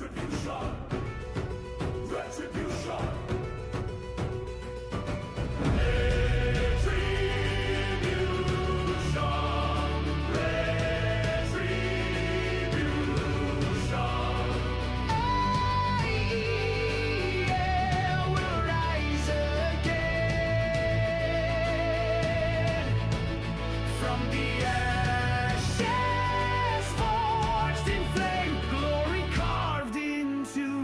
Retribution! Retribution! AEL will rise again from the ashes, forged in flame, glory carved into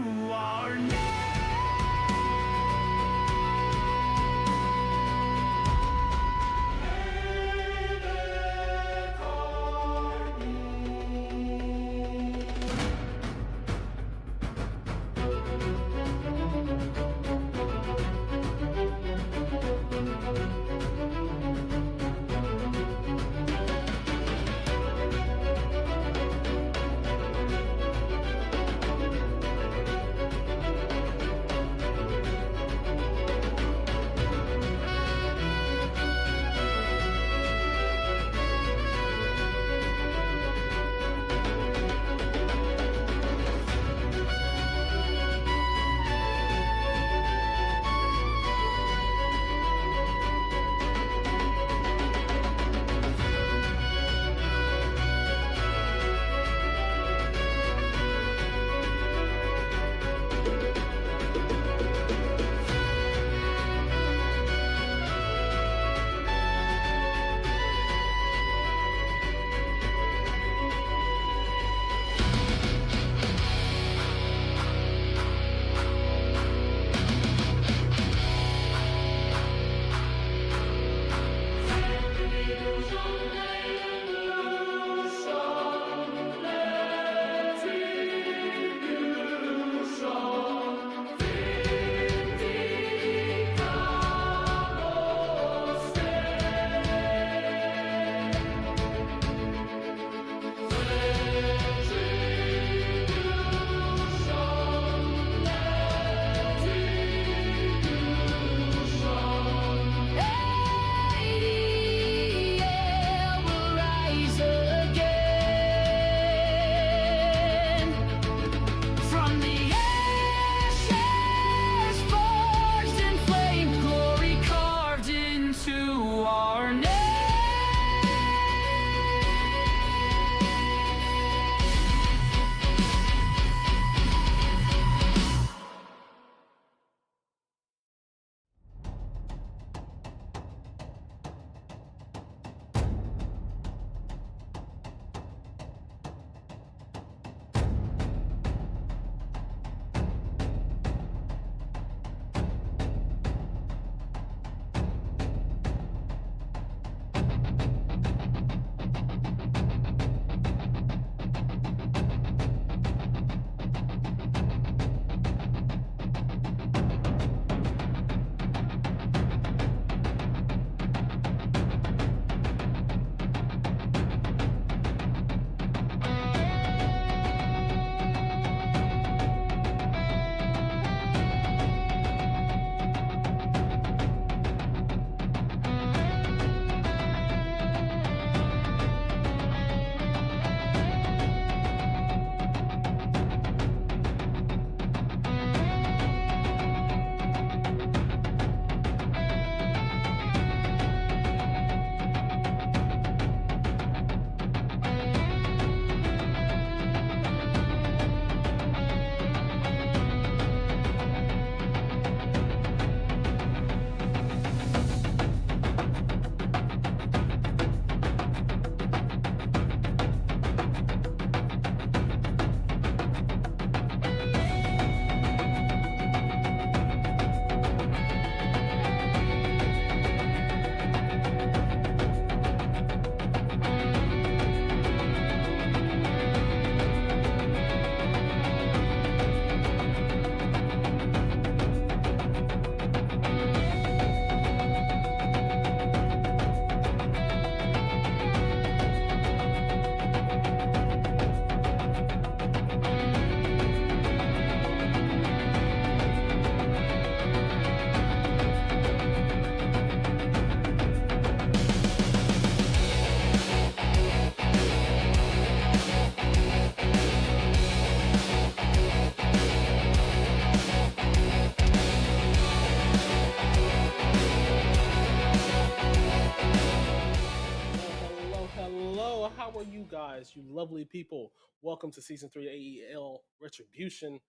you guys, you lovely people. Welcome to season 3 AEL Retribution.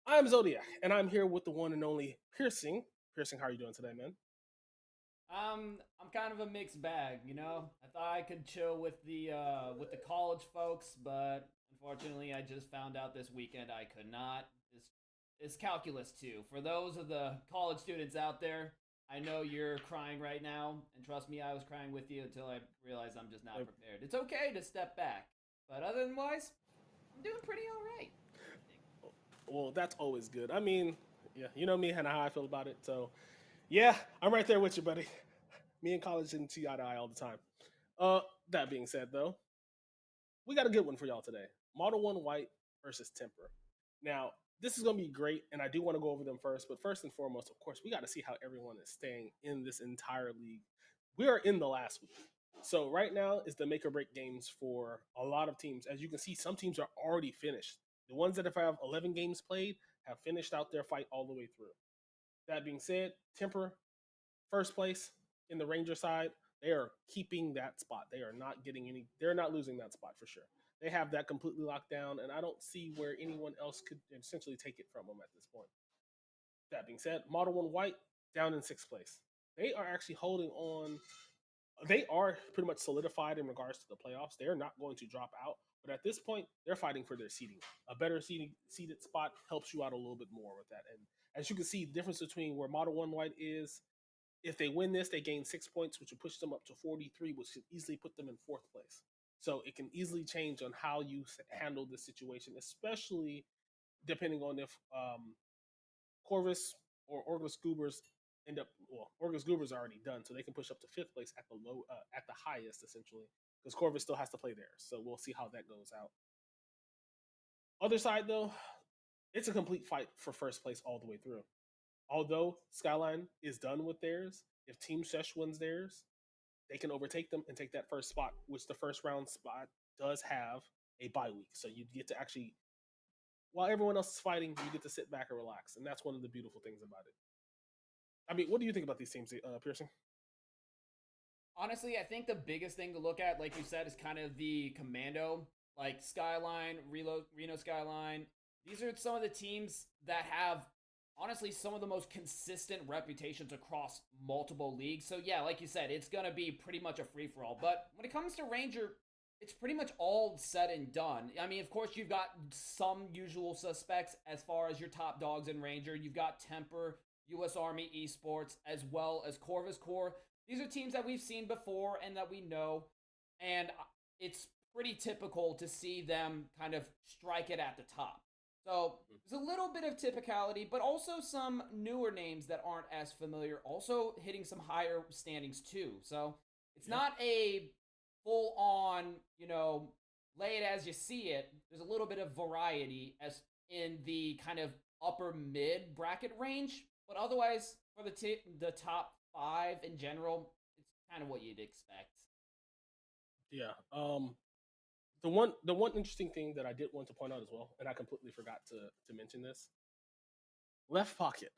I'm Zodiac, and I'm here with the one and only Piercing. Piercing, how are you doing today, man? I'm kind of a mixed bag, you know. I thought I could chill with the college folks, but unfortunately, I just found out this weekend I could not. It's calculus too. For those of the college students out there, I know you're crying right now, and trust me, I was crying with you until I realized I'm just not Uh, prepared. It's okay to step back, but otherwise, I'm doing pretty all right. Well, that's always good. I mean, yeah, you know me and how I feel about it. So, yeah, I'm right there with you, buddy. Me and college didn't see eye to eye all the time. Uh, that being said, though, we got a good one for y'all today. Model 1 White versus Temper. Now, this is going to be great, and I do want to go over them first. But first and foremost, of course, we got to see how everyone is staying in this entire league. We are in the last week. So, right now is the make or break games for a lot of teams. As you can see, some teams are already finished. The ones that have 11 games played have finished out their fight all the way through. That being said, Temper first place in the Ranger side, they are keeping that spot. They are not getting any. They're not losing that spot for sure. They have that completely locked down, and I don't see where anyone else could essentially take it from them at this point. That being said, Model One White down in sixth place. They are actually holding on. They are pretty much solidified in regards to the playoffs. They are not going to drop out, but at this point, they're fighting for their seating. A better seated spot helps you out a little bit more with that. And as you can see, the difference between where Model One White is, if they win this, they gain 6 points, which will push them up to 43, which should easily put them in fourth place. So it can easily change on how you handle this situation, especially depending on if Corvus or Orgus Goobers end up. Well, Orgus Goobers are already done, so they can push up to fifth place at the at the highest essentially, because Corvus still has to play there. So we'll see how that goes out. Other side though, it's a complete fight for first place all the way through. Although Skyline is done with theirs, if Team Sesh wins theirs, they can overtake them and take that first spot, which the first round spot does have a bye week. So you get to actually, while everyone else is fighting, you get to sit back and relax. And that's one of the beautiful things about it. I mean, what do you think about these teams, Pearson? Honestly, I think the biggest thing to look at, like you said, is kind of the commando, like Skyline, Reno Skyline. These are some of the teams that have, honestly, some of the most consistent reputations across multiple leagues. So, yeah, like you said, it's going to be pretty much a free for all. But when it comes to Ranger, it's pretty much all said and done. I mean, of course, you've got some usual suspects as far as your top dogs in Ranger. You've got TEMPR, U.S. Army Esports, as well as Corvus Core. These are teams that we've seen before and that we know, and it's pretty typical to see them kind of strike it at the top. So there's a little bit of typicality, but also some newer names that aren't as familiar, also hitting some higher standings too. So it's Yeah, not a full on, lay it as you see it. There's a little bit of variety as in the kind of upper mid bracket range, but otherwise for the top five in general, it's kind of what you'd expect. yeah. The one interesting thing that I did want to point out as well, and I completely forgot to mention this. Left pocket.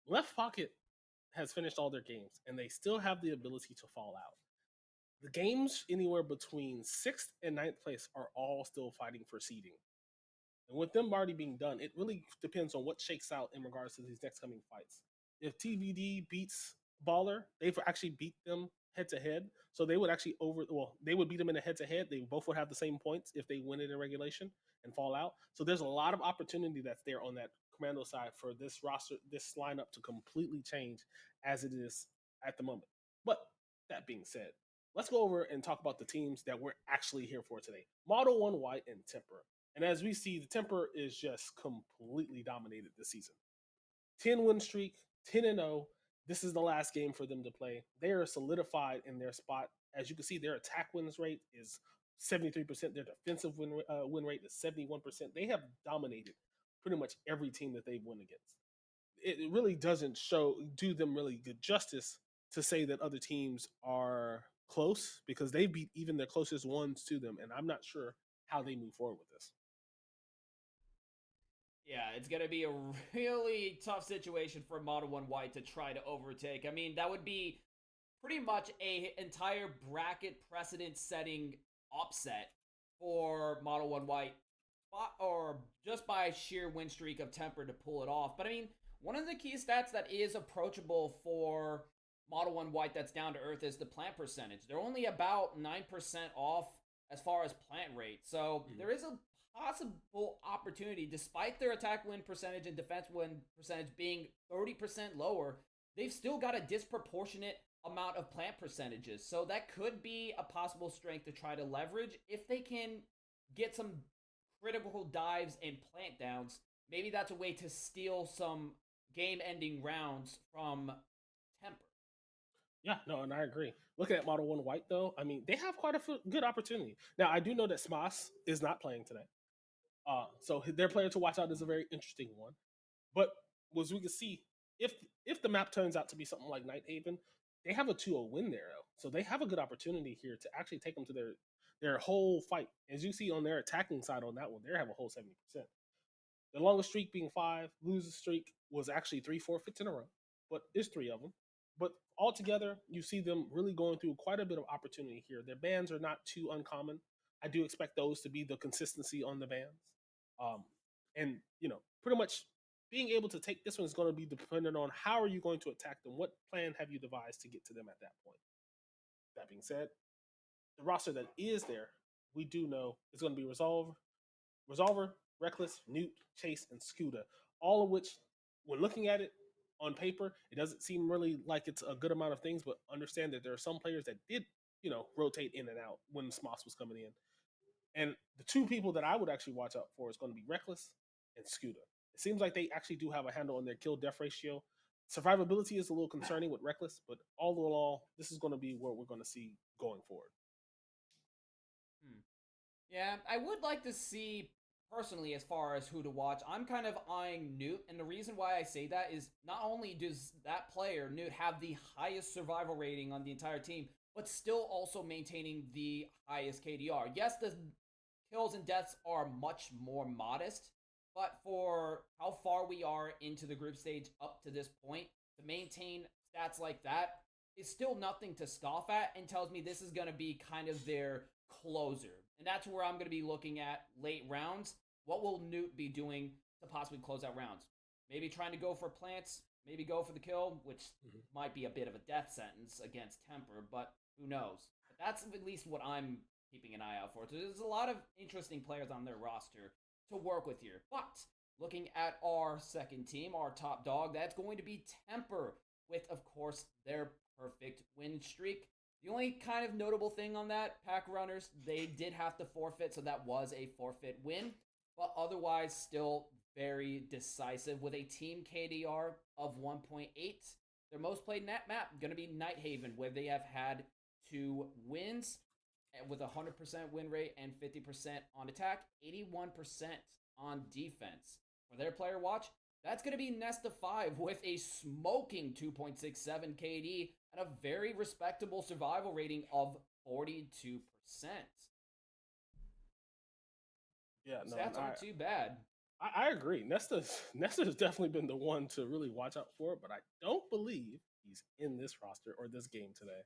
Left pocket has finished all their games, and they still have the ability to fall out. The games anywhere between sixth and ninth place are all still fighting for seeding. And with them already being done, it really depends on what shakes out in regards to these next coming fights. If TBD beats Baller, they've actually beat them head to head. So they would actually they would beat them in a head to head. They both would have the same points if they win it in regulation and fall out. So there's a lot of opportunity that's there on that commando side for this roster, this lineup to completely change as it is at the moment. But that being said, let's go over and talk about the teams that we're actually here for today. Model 1 White and TEMPR. And as we see, the TEMPR is just completely dominated this season. 10-win streak, 10-0. This is the last game for them to play. They are solidified in their spot. As you can see, their attack wins rate is 73%. Their defensive win rate is 71%. They have dominated pretty much every team that they've won against. It really doesn't do them really good justice to say that other teams are close because they beat even their closest ones to them. And I'm not sure how they move forward with this. Yeah, it's going to be a really tough situation for Model 1 White to try to overtake. I mean, that would be pretty much a entire bracket precedent setting upset for Model 1 White, or just by sheer win streak of TEMPR to pull it off. But I mean, one of the key stats that is approachable for Model 1 White that's down to earth is the plant percentage. They're only about 9% off as far as plant rate. So there is a possible opportunity, despite their attack win percentage and defense win percentage being 30% lower, they've still got a disproportionate amount of plant percentages. So that could be a possible strength to try to leverage if they can get some critical dives and plant downs. Maybe that's a way to steal some game-ending rounds from TEMPR. Yeah, no, and I agree. Looking at Model 1 White, though, I mean, they have quite a good opportunity. Now, I do know that Smas is not playing today. So their player to watch out is a very interesting one. But as we can see, if the map turns out to be something like Nighthaven, they have a 2-0 win there, though. So they have a good opportunity here to actually take them to their whole fight. As you see on their attacking side on that one, they have a whole 70%. The longest streak being 5, losing streak was actually 3 forfeits in a row, but there's 3 of them. But altogether, you see them really going through quite a bit of opportunity here. Their bans are not too uncommon. I do expect those to be the consistency on the bans. And, pretty much being able to take this one is going to be dependent on how are you going to attack them? What plan have you devised to get to them at that point? That being said, the roster that is there, we do know is going to be Resolver, Reckless, Newt, Chase, and Scooter. All of which, when looking at it on paper, it doesn't seem really like it's a good amount of things, but understand that there are some players that did, rotate in and out when Smoss was coming in. And the two people that I would actually watch out for is going to be Reckless and Scooter. It seems like they actually do have a handle on their kill-death ratio. Survivability is a little concerning with Reckless, but all in all, this is going to be what we're going to see going forward. Yeah, I would like to see, personally, as far as who to watch, I'm kind of eyeing Newt, and the reason why I say that is not only does that player, Newt, have the highest survival rating on the entire team, but still also maintaining the highest KDR. Yes, the kills and deaths are much more modest, but for how far we are into the group stage up to this point, to maintain stats like that is still nothing to scoff at, and tells me this is going to be kind of their closer. And that's where I'm going to be looking at late rounds. What will Newt be doing to possibly close out rounds? Maybe trying to go for plants, maybe go for the kill, which might be a bit of a death sentence against TEMPR, but who knows? But that's at least what I'm keeping an eye out for. So there's a lot of interesting players on their roster to work with here. But looking at our second team, our top dog, that's going to be TEMPR, with, of course, their perfect win streak. The only kind of notable thing on that, Pack Runners, they did have to forfeit, so that was a forfeit win. But otherwise, still very decisive with a team KDR of 1.8. Their most played net map going to be Nighthaven, where they have had 2 wins with a 100% win rate and 50% on attack, 81% on defense. For their player watch, that's going to be Nesta 5 with a smoking 2.67 KD and a very respectable survival rating of 42%. Yeah, no, stats aren't too bad. I agree. Nesta's definitely been the one to really watch out for, but I don't believe he's in this roster or this game today.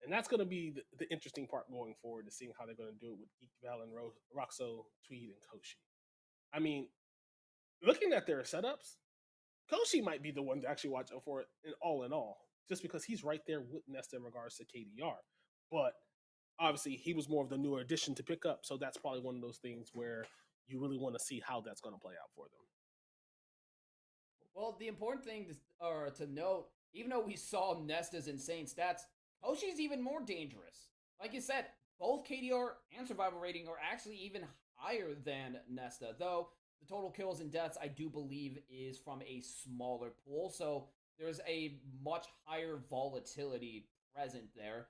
And that's going to be the interesting part going forward, to seeing how they're going to do it with Geek Val and Roxo, Tweed, and Koshi. I mean, looking at their setups, Koshi might be the one to actually watch out for it in all, just because he's right there with Nesta in regards to KDR. But obviously, he was more of the newer addition to pick up, so that's probably one of those things where you really want to see how that's going to play out for them. Well, the important thing to note, even though we saw Nesta's insane stats, Koshi's even more dangerous. Like you said, both KDR and survival rating are actually even higher than Nesta, though the total kills and deaths, I do believe, is from a smaller pool, so there's a much higher volatility present there.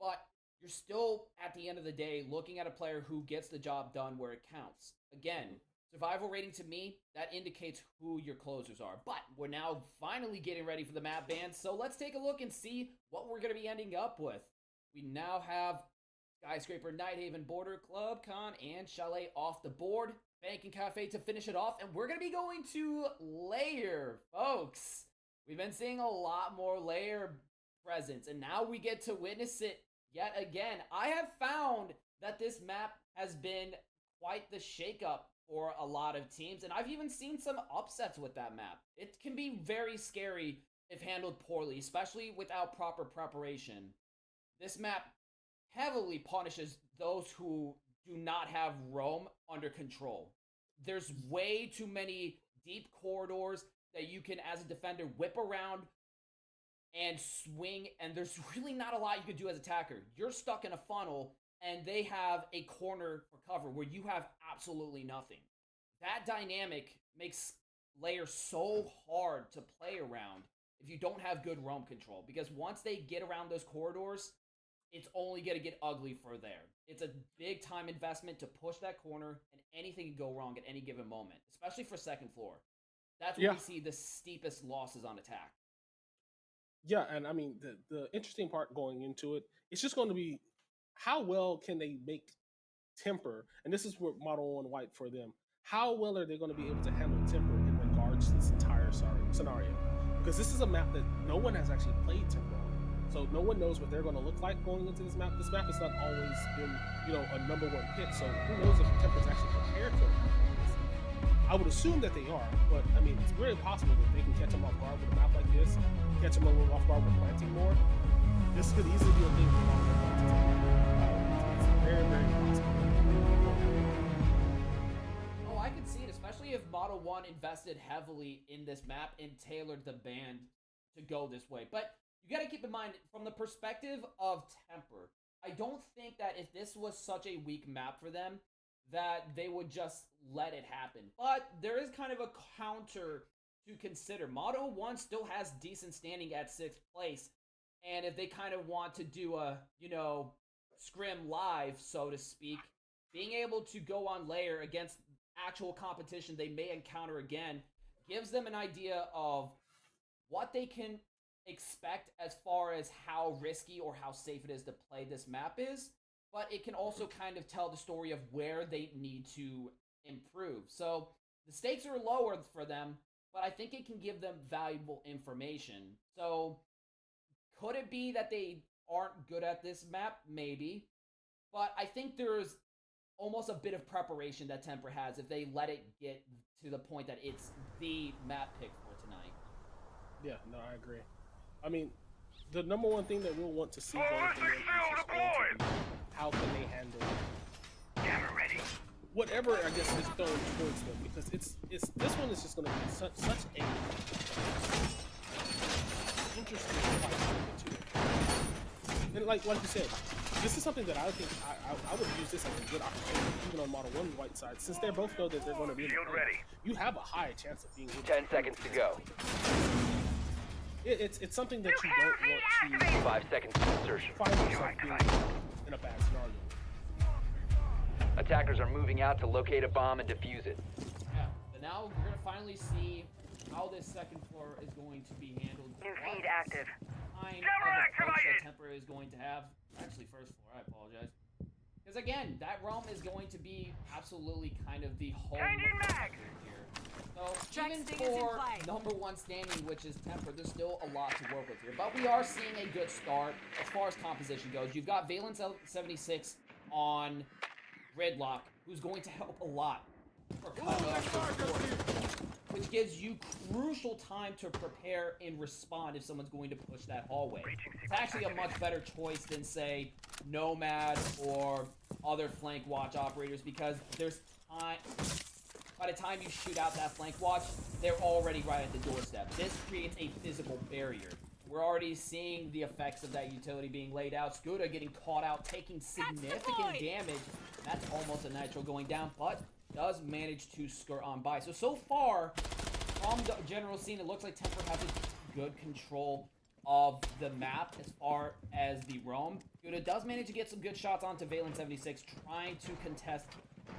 But you're still, at the end of the day, looking at a player who gets the job done where it counts. Again, survival rating to me, that indicates who your closers are. But we're now finally getting ready for the map ban, so let's take a look and see what we're going to be ending up with. We now have Skyscraper, Nighthaven, Border Club, Con, and Chalet off the board. Bank and Cafe to finish it off, and we're going to be going to Lair, folks. We've been seeing a lot more Lair presence, and now we get to witness it yet again. I have found that this map has been quite the shakeup for a lot of teams, and I've even seen some upsets with that map. It can be very scary if handled poorly, especially without proper preparation. This map heavily punishes those who do not have roam under control. There's way too many deep corridors that you can, as a defender, whip around and swing, and there's really not a lot you can do as attacker. You're stuck in a funnel, and they have a corner for cover where you have absolutely nothing. That dynamic makes Lair so hard to play around if you don't have good roam control, because once they get around those corridors, it's only going to get ugly for there. It's a big time investment to push that corner, and anything can go wrong at any given moment, especially for second floor. That's where we see the steepest losses on attack. Yeah, and I mean, the interesting part going into it, it's just going to be how well can they make TEMPR, and this is where Model 1 White for them, how well are they going to be able to handle TEMPR in regards to this entire scenario? Because this is a map that no one has actually played TEMPR on. So no one knows what they're going to look like going into this map. This map has not always been, a number one pick, so who knows if TEMPR's actually prepared for it. I would assume that they are, but I mean, it's very possible that they can catch them off guard with a map like this, catch them a little off guard with planting more. This could easily be a thing for long term. It's very, very possible. Oh, I could see it, especially if Model 1 invested heavily in this map and tailored the band to go this way. But you got to keep in mind, from the perspective of TEMPR, I don't think that if this was such a weak map for them, that they would just let it happen. But there is kind of a counter to consider. Model 1 still has decent standing at 6th place, and if they kind of want to do a, scrim live, so to speak, being able to go on Lair against actual competition they may encounter again gives them an idea of what they can expect as far as how risky or how safe it is to play this map is. But it can also kind of tell the story of where they need to improve. So the stakes are lower for them, but I think it can give them valuable information. So could it be that they aren't good at this map? Maybe. But I think there's almost a bit of preparation that TEMPR has if they let it get to the point that it's the map pick for tonight. Yeah, no, I agree. I mean, the number one thing that we'll want to see going forward is just going to be how can they handle Camera ready. whatever I guess is thrown towards them, because it's this one is just going to be such a interesting fight to get into. And like you said, this is something that I think I would use this as a good opportunity, even on Model 1 White side, since they both know that they're going to be in the Shield play. ready. You have a high chance of being able 10 seconds to go. It's something that you don't want to 5 seconds to insertion. find yourself being in a bad scenario. Attackers are moving out to locate a bomb and defuse it. Yeah, but now we're going to finally see how this second floor is going to be handled. New feed active. Kind Camera of approach activated. that TEMPR is going to have. Actually, first floor, I apologize. Because again, that realm is going to be absolutely kind of the home Changing mags. here. So Check even sting is in for play. number one standing, which is TEMPR, there's still a lot to work with here. But we are seeing a good start as far as composition goes. You've got Valence 76 on Gridlock, who's going to help a lot for cutting off the support, which gives you crucial time to prepare and respond if someone's going to push that hallway. It's actually a much better choice than, say, Nomad or other flank watch operators, because there's time. By the time you shoot out that flank watch, they're already right at the doorstep. This creates a physical barrier. We're already seeing the effects of that utility being laid out. Scuda getting caught out, taking significant damage. That's almost a nitro going down, but does manage to skirt on by. So far, from the general scene, it looks like TEMPR has a good control of the map as far as the roam. Scuda does manage to get some good shots onto Valence 76, trying to contest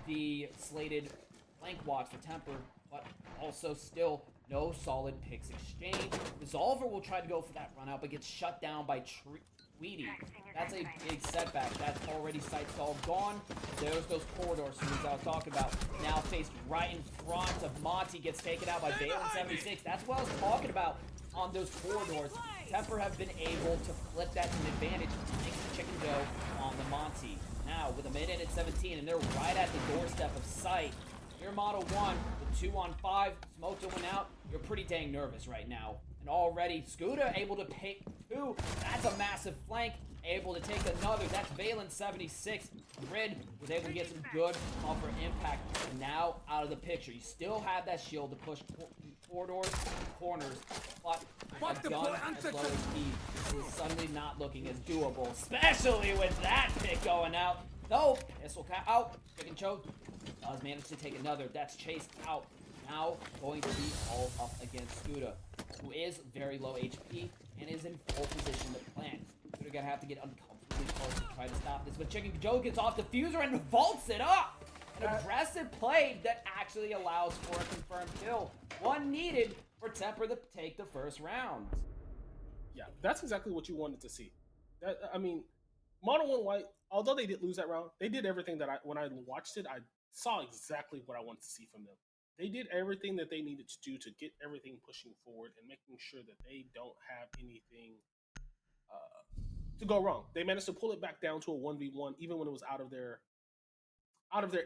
the slated flank watch for TEMPR, but also still no solid picks exchange. Dissolver will try to go for that run out, but gets shut down by Tweety. That's a big setback. That's already sight stall gone. There's those corridors I was talking about. Now faced right in front of Monty, gets taken out by Valence 76. That's what I was talking about on those corridors. TEMPR have been able to flip that to an advantage thanks to Chicken Joe on the Monty. Now, with a minute and 17, and they're right at the doorstep of sight. You're Model 1 with 2 on 5, smoke going out. You're pretty dang nervous right now. And already, Scooter able to pick 2. That's a massive flank. Able to take another. That's Valen 76. Grid was able to get some good buffer impact. And now out of the picture. You still have that shield to push corridors, corners, but a gun as low as speed is suddenly not looking as doable, especially with that pick going out. Though, pistol out. Chicken choke does manage to take another. That's chased out. Now going to be all up against Scooter, who is very low HP and is in full position to plant. Scooter gonna have to get uncomfortably close to try to stop this, but Chicken Joe gets off the fuser and vaults it up. An aggressive play that actually allows for a confirmed kill. One needed for TEMPR to take the first round. Yeah, that's exactly what you wanted to see. I mean, Model 1 White, although they did lose that round, they did everything that when I watched it, I saw exactly what I wanted to see from them. They did everything that they needed to do to get everything pushing forward and making sure that they don't have anything to go wrong. They managed to pull it back down to a 1v1, even when it was out of their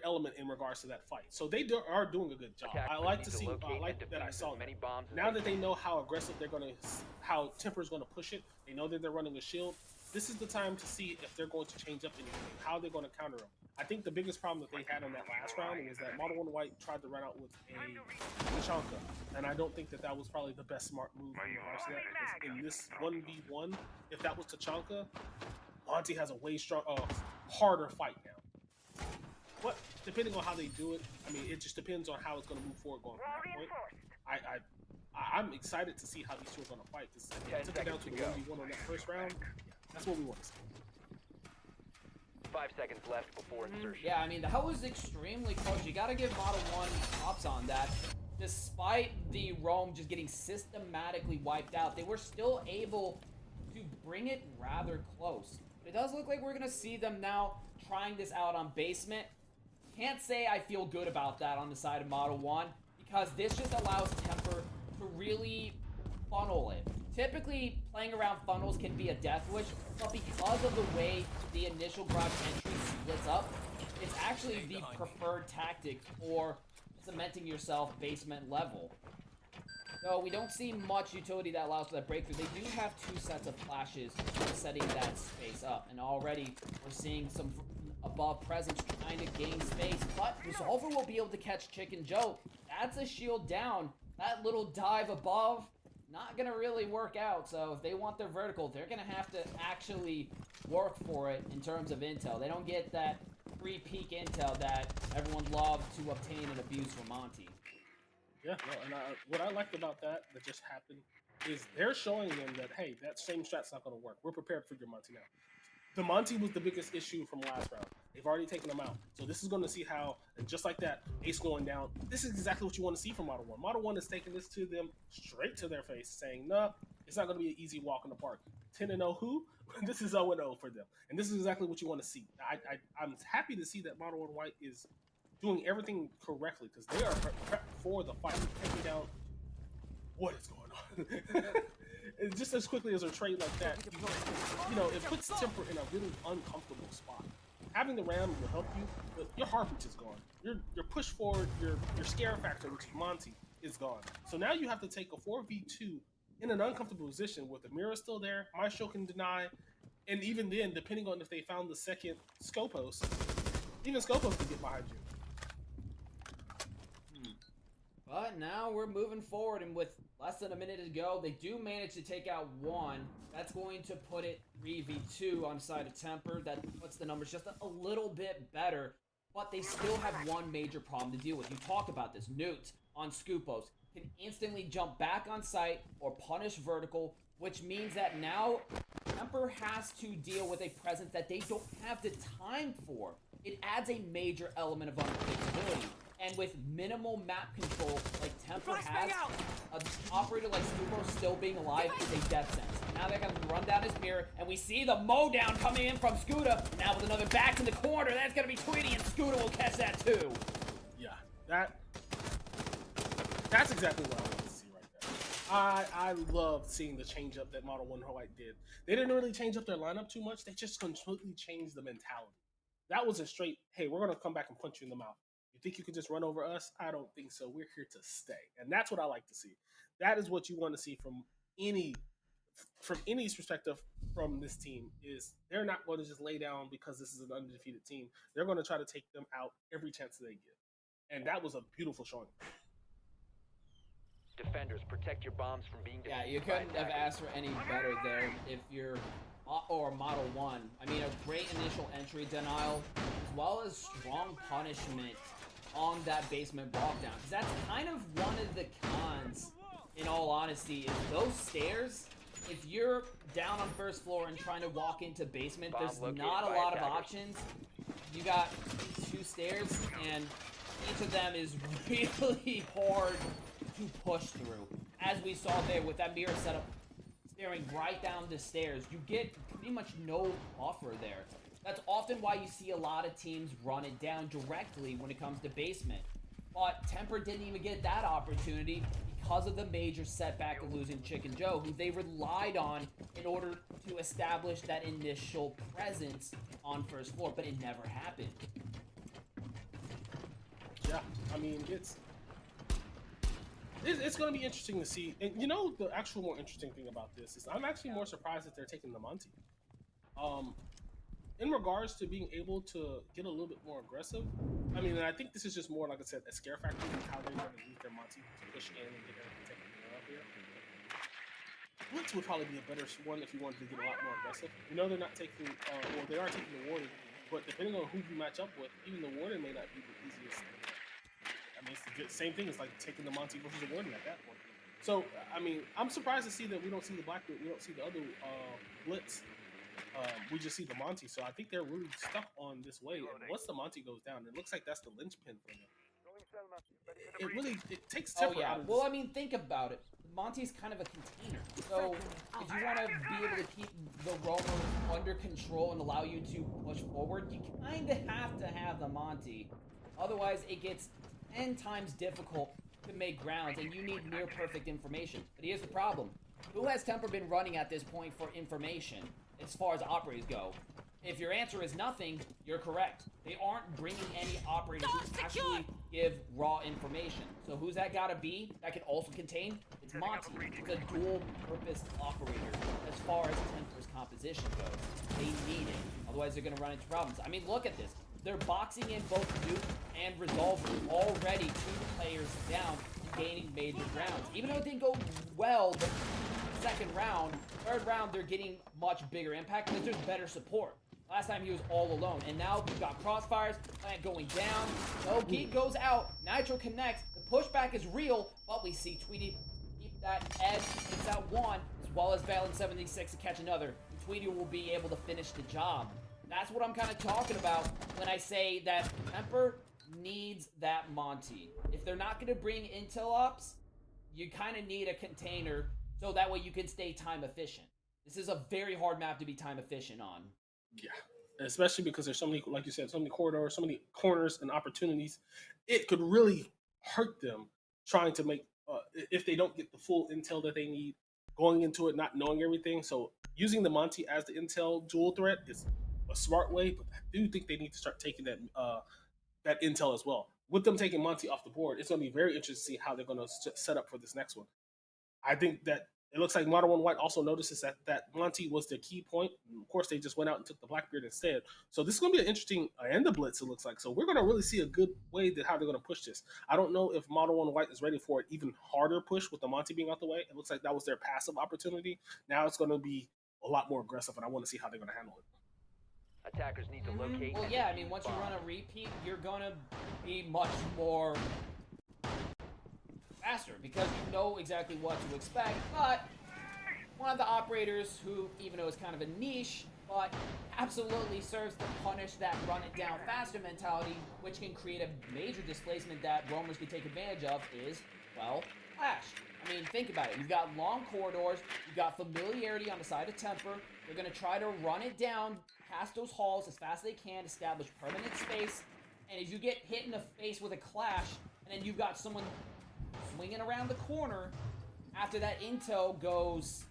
element in regards to that fight. So they are doing a good job. I like to see. I like that I saw many bombs now that they know how aggressive they're going to, how TEMPR is going to push it. They know that they're running a shield. This is the time to see if they're going to change up anything, how they're going to counter them. I think the biggest problem that they had in that last round was that Model 1 White tried to run out with a Tachanka, and I don't think that that was probably the best smart move in regards to that, because in this 1v1, if that was Tachanka, Monty has a way harder fight now. But depending on how they do it, I mean, it just depends on how it's going to move forward going from that point. I'm excited to see how these two are going to fight. Because if they took it down to the 1v1 on that first round, that's what we want to see. 5 seconds left before insertion. Yeah, I mean, that was extremely close. You got to give Model 1 props on that. Despite the roam just getting systematically wiped out, they were still able to bring it rather close. But it does look like we're going to see them now trying this out on basement. Can't say I feel good about that on the side of Model 1, because this just allows TEMPR to really funnel it. Typically, playing around funnels can be a death wish, but because of the way the initial garage entry splits up, it's actually the preferred tactic for cementing yourself basement level. So we don't see much utility that allows for that breakthrough. They do have 2 sets of flashes setting that space up, and already we're seeing some above presence trying to gain space, but Resolver will be able to catch Chicken Joe. That's a shield down. That little dive above, not gonna really work out. So if they want their vertical, they're gonna have to actually work for it in terms of intel. They don't get that free peek intel that everyone loves to obtain and abuse from Monty. Yeah, no, and what I liked about that just happened is they're showing them that, hey, that same strat's not going to work. We're prepared for your Monty now. The Monty was the biggest issue from last round. They've already taken them out. So this is going to see how, and just like that, Ace going down, this is exactly what you want to see from Model 1. Model 1 is taking this to them straight to their face, saying, nah, it's not going to be an easy walk in the park. 10-0 who? This is 0-0 for them. And this is exactly what you want to see. I'm happy to see that Model 1 White is doing everything correctly, because they are prepped for the fight. Taking down what is going on. And just as quickly as a trade like that, you know, it puts TEMPR in a really uncomfortable spot. Having the ram will help you, but your heartbeat is gone. Your push forward, your scare factor, which is Monty, is gone. So now you have to take a 4v2 in an uncomfortable position with the mirror still there, Maestro can deny, and even then, depending on if they found the second Scopos, even Scopos can get behind you. But now we're moving forward, and with less than a minute to go, they do manage to take out 1. That's going to put it 3v2 on the side of TEMPR. That puts the numbers just a little bit better, but they still have one major problem to deal with. You talked about this. Newt on Scoopos can instantly jump back on site or punish vertical, which means that now TEMPR has to deal with a presence that they don't have the time for. It adds a major element of unpredictability. And with minimal map control like TEMPR has, an operator like Scupo still being alive is a death sentence. Now they're going to run down his mirror, and we see the mow down coming in from Scooter. Now with another back in the corner, that's going to be Tweety, and Scooter will catch that too. Yeah, that's exactly what I want to see right there. I loved seeing the change up that Model 1 White did. They didn't really change up their lineup too much. They just completely changed the mentality. That was a straight, hey, we're going to come back and punch you in the mouth. You think you can just run over us? I don't think so. We're here to stay. And that's what I like to see. That is what you want to see any from any perspective from this team is they're not going to just lay down because this is an undefeated team. They're going to try to take them out every chance that they get. And that was a beautiful showing. Defenders, protect your bombs from being Yeah, defused you by couldn't have attackers. asked for any better there if you're or Model 1. I mean, a great initial entry denial, as well as strong punishment on that basement walkdown. Because that's kind of one of the cons, in all honesty, is those stairs. If you're down on first floor and trying to walk into basement, Bomb there's located not a by lot of attackers. options. You got two stairs, and each of them is really hard to push through. As we saw there with that mirror setup, staring right down the stairs, you get pretty much no buffer there. That's often why you see a lot of teams run it down directly when it comes to basement. But TEMPR didn't even get that opportunity because of the major setback of losing Chicken Joe, who they relied on in order to establish that initial presence on first floor, but it never happened. Yeah, I mean it's going to be interesting to see. And you know, the actual more interesting thing about this is I'm actually more surprised that they're taking the Monty. In regards to being able to get a little bit more aggressive, I mean, and I think this is just more, like I said, a scare factor in how they're going to use their Monty to push in and get everything taken care of here. Blitz would probably be a better one if you wanted to get a lot more aggressive. You know, they're not taking, well, they are taking the warden, but depending on who you match up with, even the warden may not be the easiest. I mean, it's the same thing as like taking the Monty versus the warden at that point. So, I mean, I'm surprised to see that we don't see the Blackbeard, we don't see the other Blitz. We just see the Monty, so I think they're really stuck on this way. And once the Monty goes down, it looks like that's the linchpin for them. It takes Oh temper yeah, out of well this. I mean think about it. Monty's kind of a container. So if you want to be able to keep the roamers under control and allow you to push forward, you kind of have to have the Monty. Otherwise it gets 10 times difficult to make grounds and you need near perfect information. But here's the problem. Who has TEMPR been running at this point for information as far as operators go? If your answer is nothing, you're correct. They aren't bringing any operators who actually give raw information. So who's that gotta be that can also contain? It's Monty. It's a dual-purpose operator as far as TEMPR's composition goes. They need it. Otherwise, they're gonna run into problems. I mean, look at this. They're boxing in both Duke and Resolver, already 2 players down and gaining major grounds. Even though it didn't go well the second round, third round, they're getting much bigger impact because there's better support. Last time he was all alone, and now we've got crossfires, plant going down, no geek goes out, Nitro connects, the pushback is real, but we see Tweety keep that edge, takes out one, as well as Valen 76 to catch another, and Tweety will be able to finish the job. That's what I'm kind of talking about when I say that TEMPR needs that Monty. If they're not going to bring intel ops, you kind of need a container so that way you can stay time efficient. This is a very hard map to be time efficient on. Yeah, especially because there's so many, like you said, so many corridors, so many corners and opportunities. It could really hurt them trying to make if they don't get the full intel that they need going into it, not knowing everything. So using the Monty as the intel dual threat is a smart way, but I do think they need to start taking that intel as well. With them taking Monty off the board, it's going to be very interesting to see how they're going to set up for this next one. I think that it looks like Modern One White also notices that Monty was the key point. And of course, they just went out and took the Blackbeard instead. So this is going to be an interesting and the Blitz. It looks like so we're going to really see a good way that how they're going to push this. I don't know if Modern One White is ready for an even harder push with the Monty being out the way. It looks like that was their passive opportunity. Now it's going to be a lot more aggressive, and I want to see how they're going to handle it. Attackers need to locate. Well, and yeah, I defuse mean, once you bombs. run a repeat, you're gonna be much more faster because you know exactly what to expect. But one of the operators who, even though it's kind of a niche, but absolutely serves to punish that run it down faster mentality, which can create a major displacement that roamers can take advantage of, is, well, Flash. I mean, think about it. You've got long corridors, you've got familiarity on the side of TEMPR. They're going to try to run it down past those halls as fast as they can, establish permanent space, and if you get hit in the face with a clash, and then you've got someone swinging around the corner, after that intel goes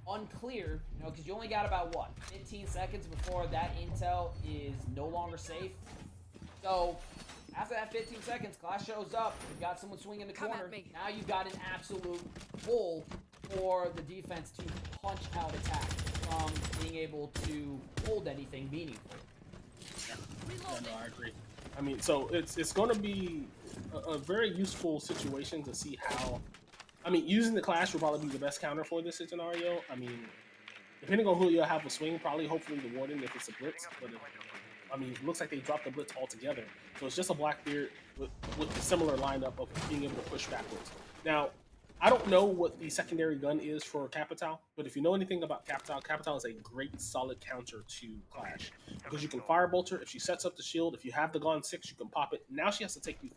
unclear, you know, because you only got about, what, 15 seconds before that intel is no longer safe. So, after that 15 seconds, Clash shows up, you've got someone swinging the corner, now you've got an absolute hole for the defense to punch out attack from being able to hold anything meaningful. Yeah, no, I agree. I mean, so it's going to be a very useful situation to see how. I mean, using the Clash will probably be the best counter for this scenario. I mean, depending on who you'll have a swing, probably hopefully the Warden if it's a Blitz. But I mean, it looks like they dropped the Blitz altogether. So it's just a Blackbeard with a similar lineup of being able to push backwards. Now, I don't know what the secondary gun is for Capital, but if you know anything about Capital, Capital is a great solid counter to Clash. Because you can Firebolt her, if she sets up the shield, if you have the Gone 6, you can pop it. Now she has to take you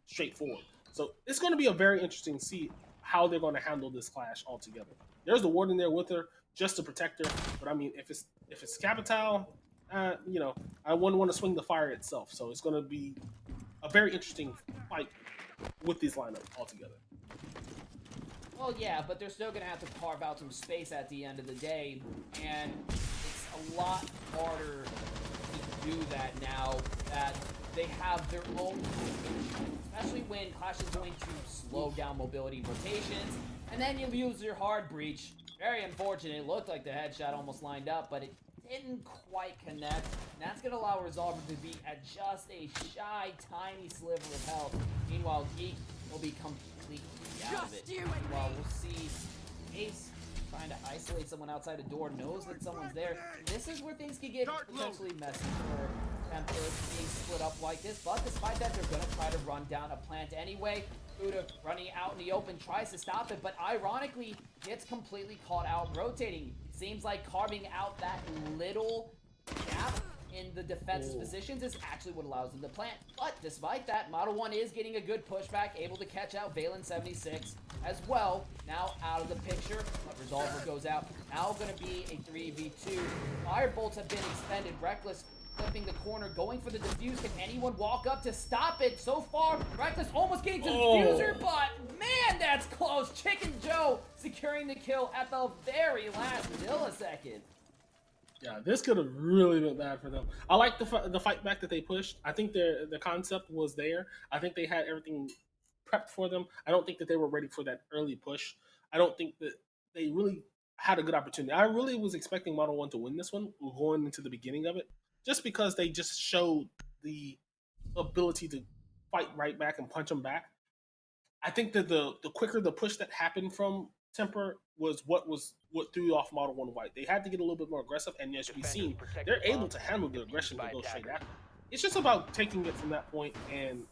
straight forward. So it's going to be a very interesting to see how they're going to handle this Clash altogether. There's the Warden there with her, just to protect her. But I mean, if it's Capital, you know, I wouldn't want to swing the fire itself. So it's going to be a very interesting fight with these lineups altogether. Well, yeah, but they're still going to have to carve out some space at the end of the day, and it's a lot harder to do that now that they have their own, especially when Clash is going to slow down mobility rotations, and then you lose your hard breach. Very unfortunate. It looked like the headshot almost lined up, but it didn't quite connect, and that's going to allow Resolver to be at just a shy, tiny sliver of health. Meanwhile, Geek will be completely out of it. Meanwhile, we'll see Ace trying to isolate someone outside a door, knows that someone's there. This is where things could get potentially messy for TEMPR being split up like this, but despite that, they're going to try to run down a plant anyway. Buddha running out in the open, tries to stop it, but ironically, gets completely caught out rotating. It seems like carving out that little gap in the defense's positions is actually what allows them to plant. But despite that, Model 1 is getting a good pushback, able to catch out Valen 76 as well. Now out of the picture, but Resolver goes out. Now going to be a 3v2. Firebolts have been expended. Reckless flipping the corner, going for the defuse. Can anyone walk up to stop it? So far, Reckless almost getting to the diffuser, but man, that's close. Chicken Joe securing the kill at the very last millisecond. Yeah, this could have really been bad for them. I like the fight back that they pushed. I think the concept was there. I think they had everything prepped for them. I don't think that they were ready for that early push. I don't think that they really had a good opportunity. I really was expecting Model 1 to win this one going into the beginning of it, just because they just showed the ability to fight right back and punch them back. I think that the quicker the push that happened from TEMPR was what threw off Model 1 White. They had to get a little bit more aggressive, and as we've seen, they're able to handle the aggression to go straight after. It's just about taking it from that point and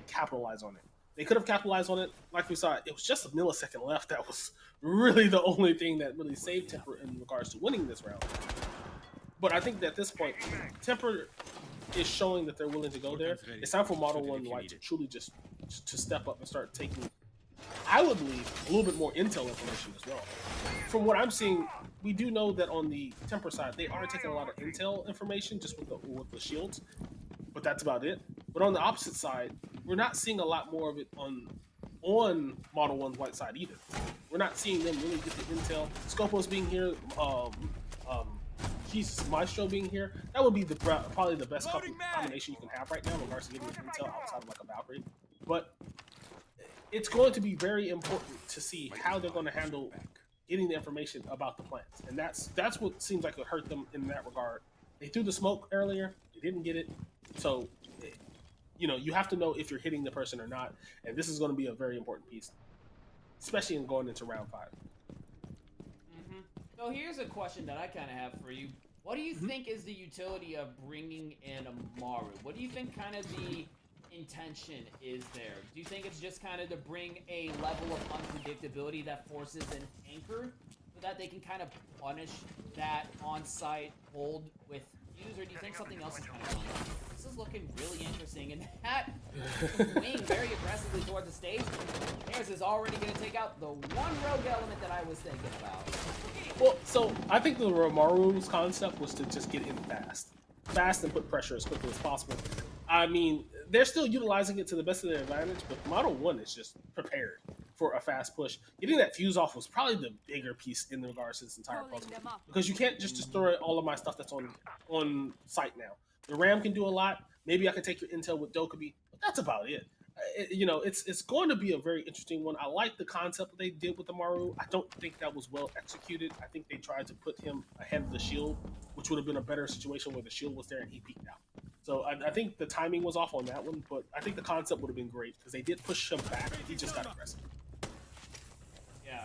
capitalize on it. They could have capitalized on it, like we saw. It was just a millisecond left. That was really the only thing that really saved TEMPR in regards to winning this round. But I think that at this point, TEMPR is showing that they're willing to go there. It's time for Model 1 White to truly just to step up and start taking, I would believe, a little bit more intel information as well. From what I'm seeing, we do know that on the TEMPR side, they are taking a lot of intel information just with the shields, but that's about it. But on the opposite side, we're not seeing a lot more of it on Model 1 White side either. We're not seeing them really get the intel. Scopos being here, Jesus, Maestro being here, that would be probably the best combination you can have right now in regards to getting intel outside of like a Valkyrie. But it's going to be very important to see how they're going to handle getting the information about the plants. And that's what seems like it hurt them in that regard. They threw the smoke earlier, they didn't get it. So, you know, you have to know if you're hitting the person or not. And this is going to be a very important piece, especially in going into round 5. So here's a question that I kind of have for you. What do you think is the utility of bringing in a Maru? What do you think kind of the intention is there? Do you think it's just kind of to bring a level of unpredictability that forces an anchor so that they can kind of punish that on-site hold with use, or do you think something else is going on? This is looking really interesting, and that wing very aggressively towards the stage. Harris is already going to take out the one rogue element that I was thinking about. Well, so I think the Romaru's concept was to just get in fast and put pressure as quickly as possible. I mean, they're still utilizing it to the best of their advantage, but Model 1 is just prepared for a fast push. Getting that fuse off was probably the bigger piece in regards to this entire puzzle, because you can't just destroy all of my stuff that's on site now. The RAM can do a lot. Maybe I can take your intel with Dokkaebi, but that's about it. It's going to be a very interesting one. I like the concept that they did with the Maru. I don't think that was well executed. I think they tried to put him ahead of the shield, which would have been a better situation where the shield was there and he peeked out. So I think the timing was off on that one, but I think the concept would have been great because they did push him back and he just got aggressive. Yeah.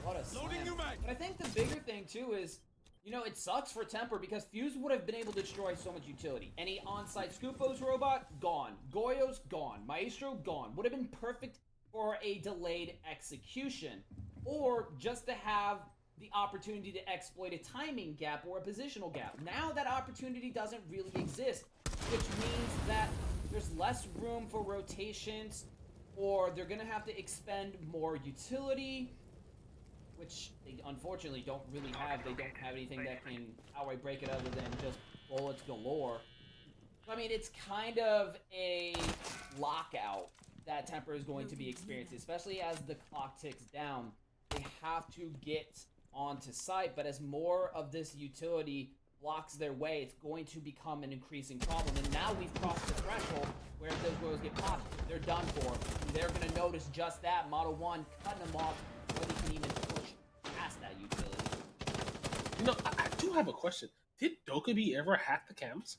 What a slam. But I think the bigger thing too is, it sucks for TEMPR because Fuse would have been able to destroy so much utility. Any on-site Scoopos robot, gone. Goyo's gone. Maestro, gone. Would have been perfect for a delayed execution. Or just to have the opportunity to exploit a timing gap or a positional gap. Now that opportunity doesn't really exist, which means that there's less room for rotations, or they're going to have to expend more utility, which they unfortunately don't really have. They don't have anything that can outright break it other than just bullets galore. I mean, it's kind of a lockout that TEMPR is going to be experiencing, especially as the clock ticks down. They have to get onto site, but as more of this utility blocks their way, it's going to become an increasing problem. And now we've crossed the threshold where if those goals get popped, they're done for. They're going to notice just that. Model 1 cutting them off before they can even push past that utility. I do have a question. Did Dokkaebi ever hack the cams?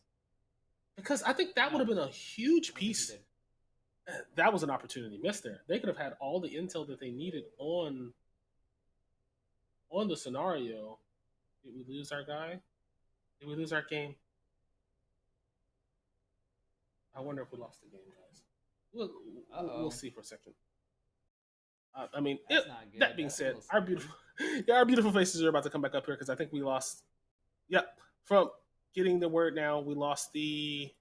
Because I think that would have been a huge piece. That was an opportunity missed there. They could have had all the intel that they needed on the scenario. Did we lose our guy? Did we lose our game? I wonder if we lost the game, guys. We'll see for a second. I mean, that being said, our beautiful faces are about to come back up here because I think we lost. Yep, from getting the word now, we lost the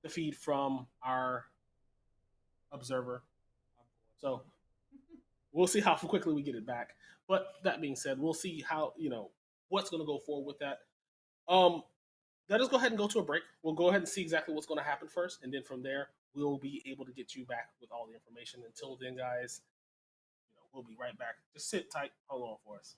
feed from our observer. So we'll see how quickly we get it back. But that being said, we'll see how what's going to go forward with that. Let us go ahead and go to a break. We'll go ahead and see exactly what's going to happen first, and then from there we'll be able to get you back with all the information. Until then, guys, we'll be right back. Just sit tight. Hold on for us.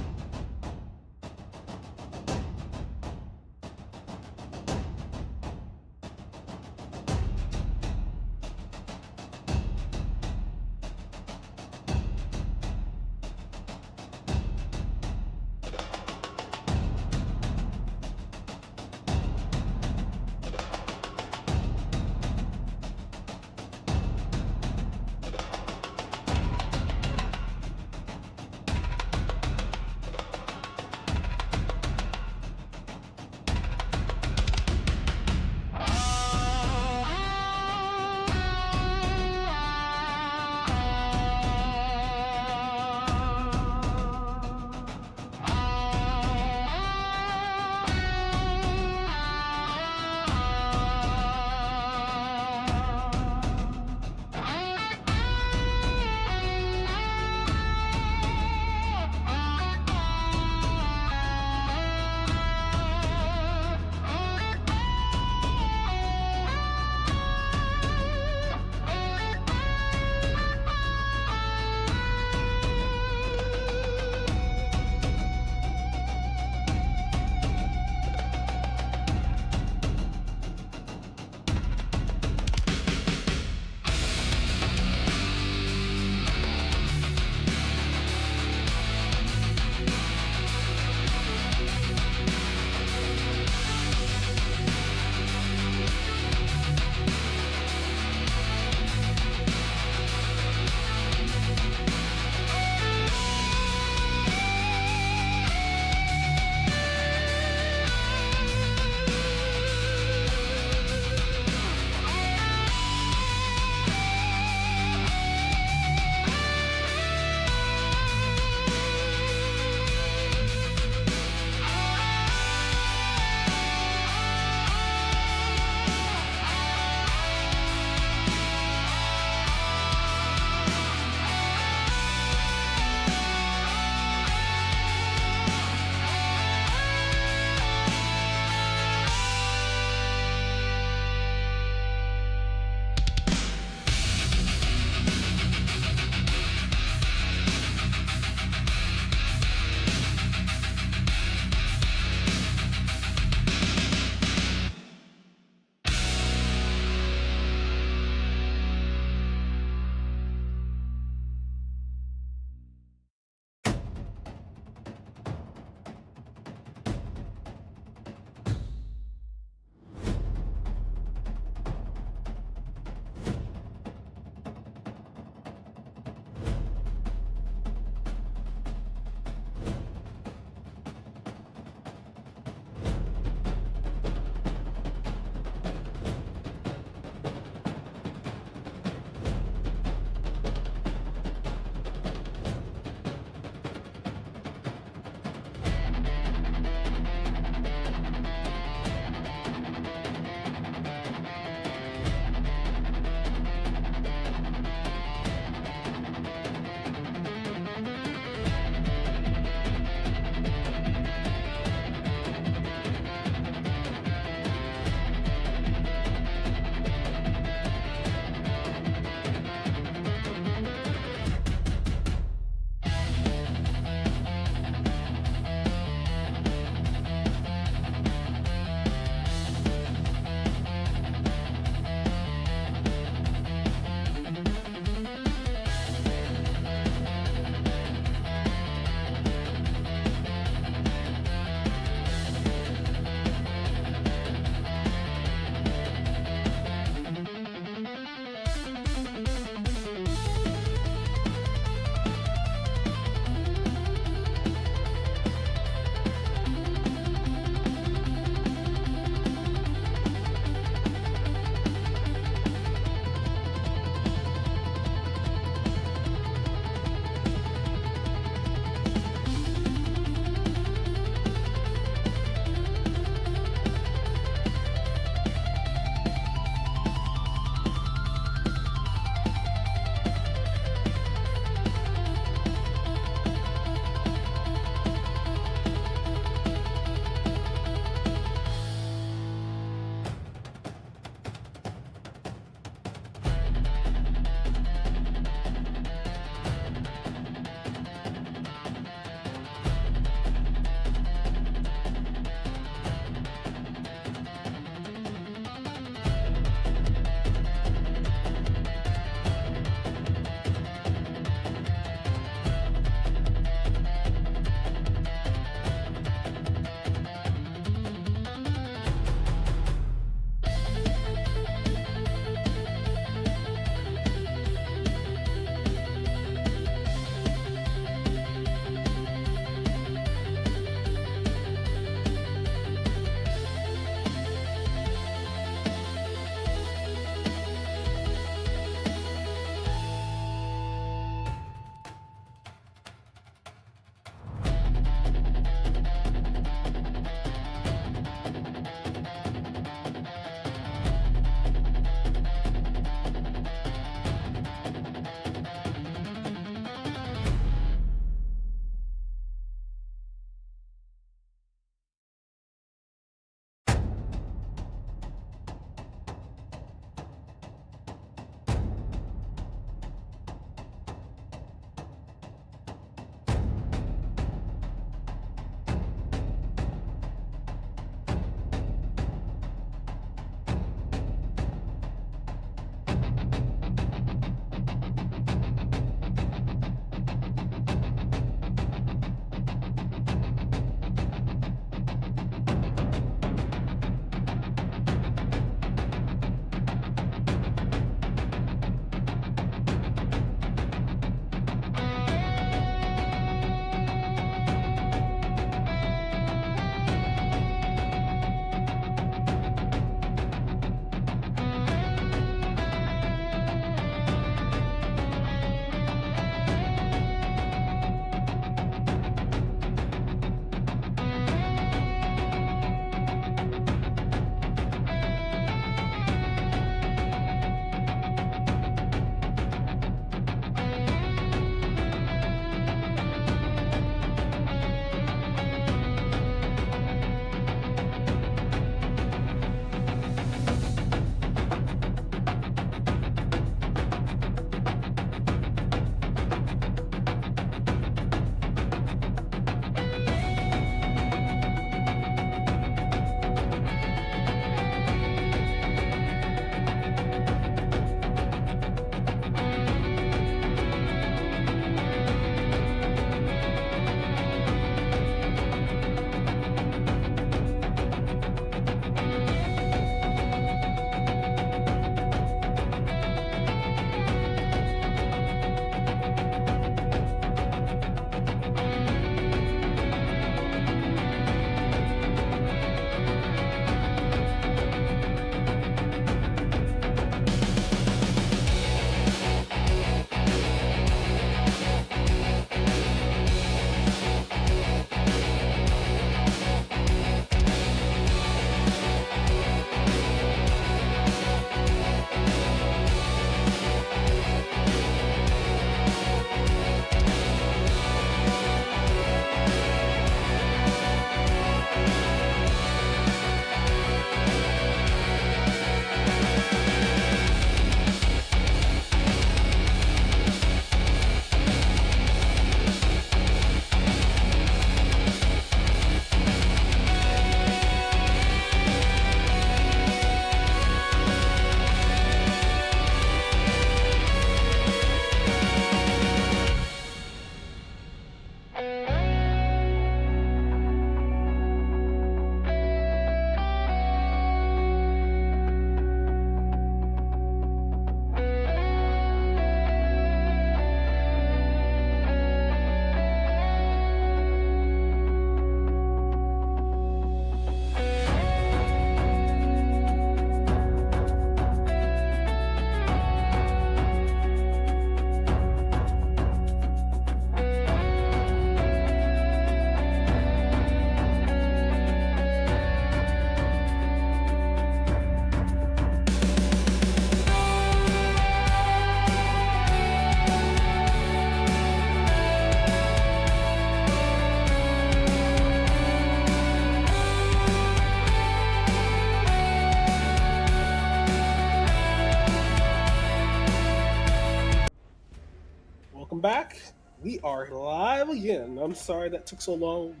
Welcome back. We are live again. I'm sorry that took so long.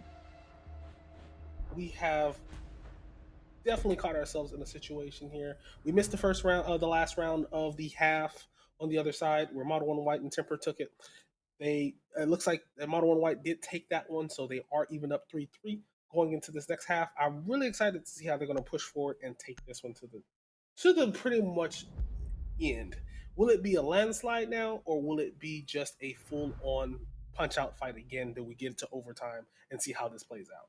We have definitely caught ourselves in a situation here. We missed the first round, the last round of the half on the other side, where Model One White and TEMPR took it. It looks like Model One White did take that one, so they are even up 3-3 going into this next half. I'm really excited to see how they're going to push forward and take this one to the pretty much end. Will it be a landslide now, or will it be just a full on punch out fight again? Do we get to overtime and see how this plays out?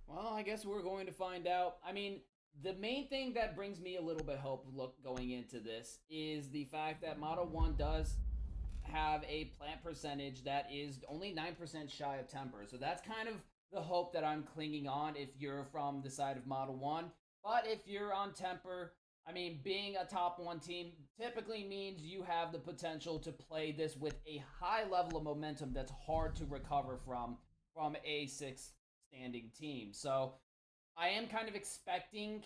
Well, I guess we're going to find out. I mean, the main thing that brings me a little bit hope look going into this is the fact that Model 1 does have a plant percentage that is only 9% shy of temper. So that's kind of the hope that I'm clinging on if you're from the side of Model 1. But if you're on temper, I mean, being a top 1 team typically means you have the potential to play this with a high level of momentum that's hard to recover from a 6 standing team. So I am kind of expecting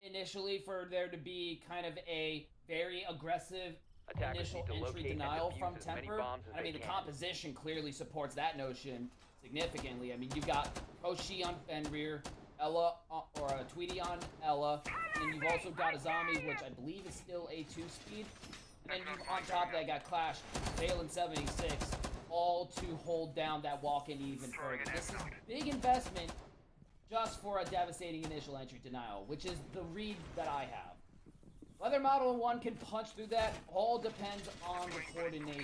initially for there to be kind of a very aggressive Attackers initial need to entry locate and denial defuse from as many Temper. bombs as I mean, they the can. composition clearly supports that notion significantly. I mean, you've got Hoshi on Fenrir, Ella or a Tweety on Ella, and then you've also got a zombie, which I believe is still a 2-speed. And then you've on top of that got Clash, Vale and 76, all to hold down that walk-in even further. This is big investment just for a devastating initial entry denial, which is the read that I have. Whether Model 1 can punch through that all depends on the coordination.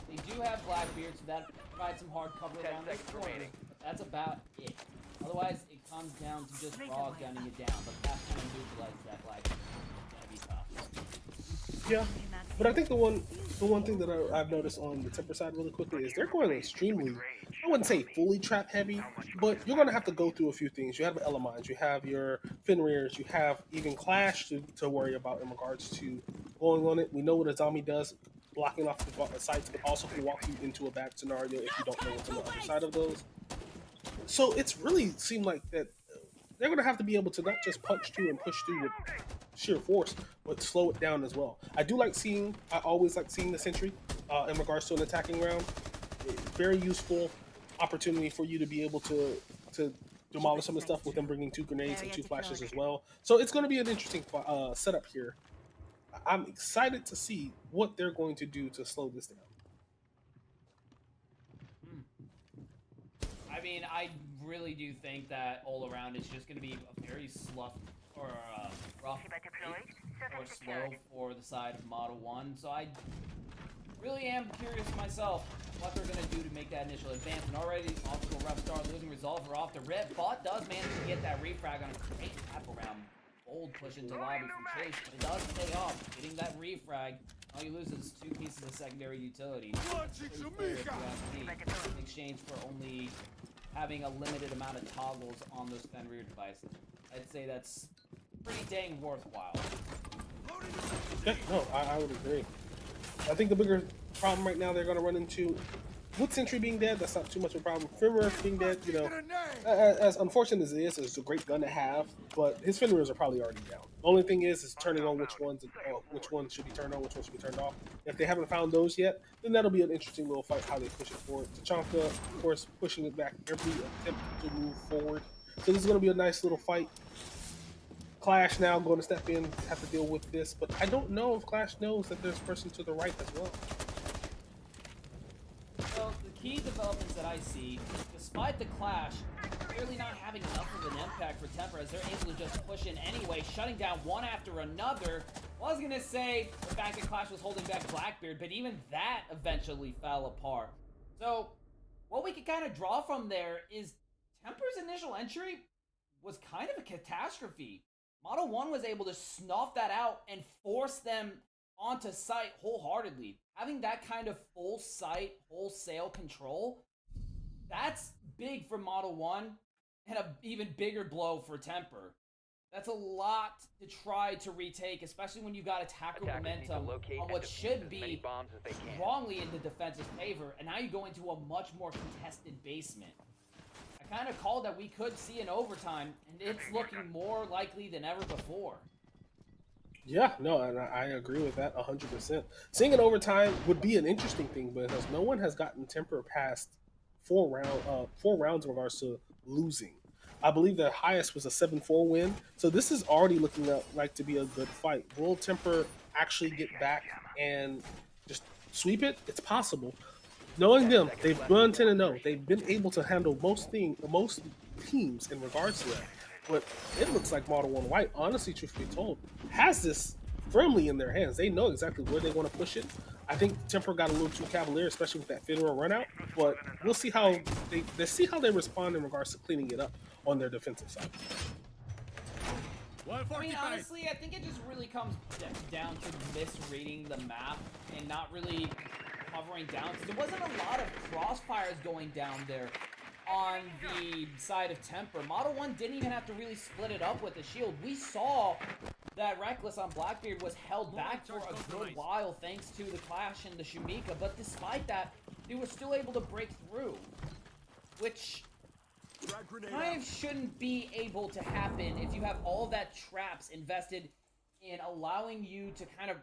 They do have Blackbeard, so that provides some hard cover 10 around those seconds corners, remaining. but that's about it. Otherwise, it comes down to just raw gunning it down, but that kind of neutralizes that Blackbeard. It's gonna be tough. Yeah, but I think the one thing that I've noticed on the Temper side really quickly is they're going extremely, I wouldn't say fully trap heavy, but you're going to have to go through a few things. You have Elements, you have your Fenrirs, you have even Clash to worry about in regards to going on it. We know what a zombie does, blocking off the sites, but also can walk you into a bad scenario if you don't know what's on the other side of those. So it's really seemed like that they're going to have to be able to not just punch through and push through with sheer force, but slow it down as well. I always like seeing the sentry in regards to an attacking round. Very useful opportunity for you to be able to demolish some of the stuff with them bringing 2 grenades and 2 flashes as well. So it's going to be an interesting setup here. I'm excited to see what they're going to do to slow this down. I mean, I really do think that all around it's just going to be a very rough or slow for the side of Model 1. So I really am curious myself what they're going to do to make that initial advance. And already off to a rough start, losing Resolver off the rip. Bot does manage to get that refrag on a great tap around. Bold push into lobby from Chase, but it does pay off. Getting that refrag, all you lose is 2 pieces of secondary utility. In exchange for only having a limited amount of toggles on those Fenrir devices. I'd say that's pretty dang worthwhile. Yeah, no, I would agree. I think the bigger problem right now they're going to run into with Sentry being dead, that's not too much of a problem. Fenrir being dead, as unfortunate as it is, it's a great gun to have, but his Fenrirs are probably already down. The only thing is turning on which ones should be turned on, which ones should be turned off. If they haven't found those yet, then that'll be an interesting little fight how they push it forward. Tachanka, of course, pushing it back every attempt to move forward. So this is going to be a nice little fight. Clash now going to step in, have to deal with this, but I don't know if Clash knows that there's a person to the right as well. So the key developments that I see, despite the Clash clearly not having enough of an impact for Temper as they're able to just push in anyway, shutting down one after another. I was going to say the fact that Clash was holding back Blackbeard, but even that eventually fell apart. So what we could kind of draw from there is Temper's initial entry was kind of a catastrophe. Model 1 was able to snuff that out and force them onto site wholeheartedly. Having that kind of full site, wholesale control, that's big for Model 1 and an even bigger blow for Temper. That's a lot to try to retake, especially when you got attacker momentum on what should be strongly in the defense's favor, and now you go into a much more contested basement. I kind of called that we could see an overtime, and it's looking more likely than ever before. Yeah, no, and I agree with that 100%. Seeing it overtime would be an interesting thing because no one has gotten temper past 4 rounds in regards to losing. I believe the highest was a 7-4 win, so this is already looking like to be a good fight. Will Temper actually get back and just sweep it? It's possible. Knowing 10 them, seconds they've left run before 10-0. insertion. They've been able to handle most teams in regards to that. But it looks like Model One White, honestly, truth be told, has this firmly in their hands. They know exactly where they want to push it. I think Temper got a little too cavalier, especially with that Federer run out. But we'll see how they see how they respond in regards to cleaning it up on their defensive side. I mean, honestly, I think it just really comes down to misreading the map and not really covering down. Because there wasn't a lot of crossfires going down there on the side of Temper. Model 1 didn't even have to really split it up with the shield. We saw that Reckless on Blackbeard was held back for a good while thanks to the clash and the Shumika, but despite that, they were still able to break through, which kind of shouldn't be able to happen if you have all that traps invested in allowing you to kind of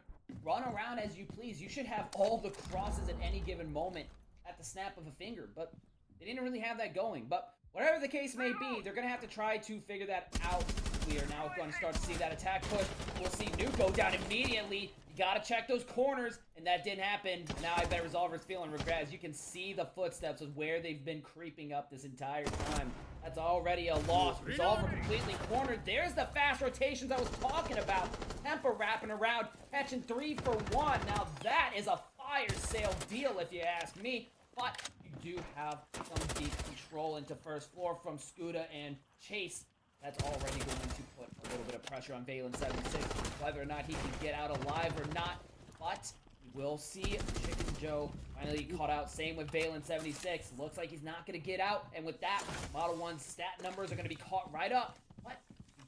run around as you please. You should have all the crosses at any given moment at the snap of a finger, but they didn't really have that going. But whatever the case may be, they're going to have to try to figure that out. We are now going to start to see that attack push. We'll see Nuke go down immediately. You got to check those corners, and that didn't happen. Now I bet Resolver's feeling regret. As you can see the footsteps of where they've been creeping up this entire time. That's already a loss. Resolver completely cornered. There's the fast rotations I was talking about. Temper wrapping around, catching 3 for 1. Now that is a fire sale deal if you ask me. But you do have some deep control into first floor from Scuda and Chase. That's already going to put a little bit of pressure on Valen 76, whether or not he can get out alive or not. But we'll see Chicken Joe finally caught out. Same with Valen 76. Looks like he's not going to get out. And with that, Model 1's stat numbers are going to be caught right up. But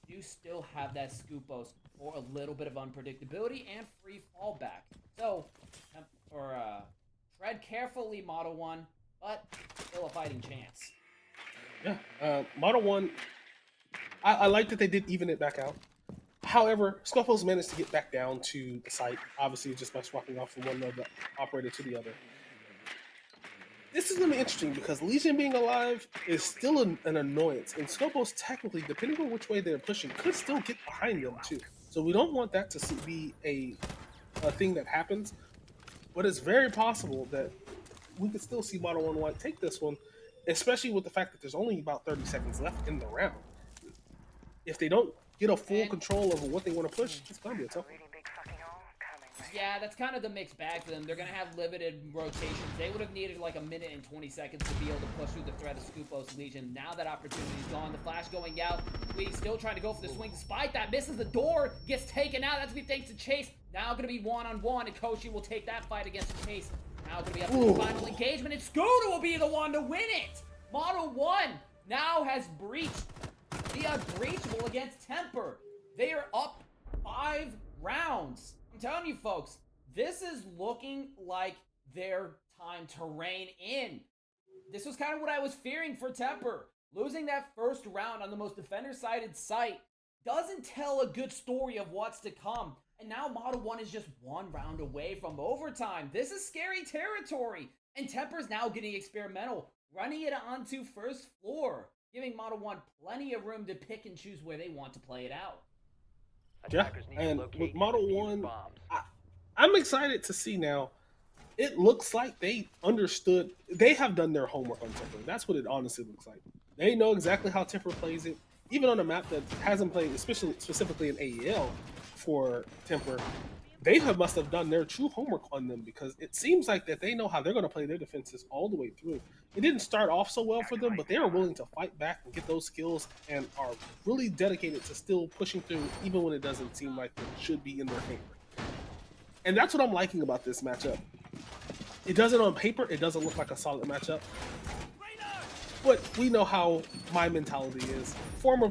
you do still have that Scoopos for a little bit of unpredictability and free fallback. So, tread carefully, Model 1, but still a fighting chance. Yeah, Model One. I like that they did even it back out. However, Scuffles managed to get back down to the site, obviously just by swapping off from one of the operator to the other. This is going to be interesting because Legion being alive is still an annoyance, and Scopos technically, depending on which way they're pushing, could still get behind them too. So we don't want that to be a thing that happens, but it's very possible that we could still see Model 1 White take this one, especially with the fact that there's only about 30 seconds left in the round. If they don't get a full control over what they want to push, it's going to be a tough one. Yeah, that's kind of the mixed bag for them. They're going to have limited rotations. They would have needed like a minute and 20 seconds to be able to push through the threat of Scoopos Legion. Now that opportunity's gone. The flash going out. Weedy still trying to go for the swing. Despite that, misses the door. Gets taken out. That's to be thanks to Chase. Now going to be one-on-one, and Koshi will take that fight against Chase. Now going to be up to the final engagement, and Scooter will be the one to win it. Model 1 now has breached the unbreachable against Temper. They are up 5 rounds. I'm telling you folks, this is looking like their time to rein in. This was kind of what I was fearing for Temper. Losing that first round on the most defender-sided site doesn't tell a good story of what's to come. And now Model 1 is just 1 round away from overtime. This is scary territory. And Temper's now getting experimental, running it onto first floor, giving Model 1 plenty of room to pick and choose where they want to play it out. Yeah, and with Model 1, I'm excited to see now. It looks like they understood. They have done their homework on Temper. That's what it honestly looks like. They know exactly how Temper plays it. Even on a map that hasn't played, especially specifically in AEL for Temper, must have done their true homework on them because it seems like that they know how they're going to play their defenses all the way through. It didn't start off so well for them, but they are willing to fight back and get those skills and are really dedicated to still pushing through even when it doesn't seem like it should be in their favor. And that's what I'm liking about this matchup. It doesn't on paper, it doesn't look like a solid matchup. But we know how my mentality is. Former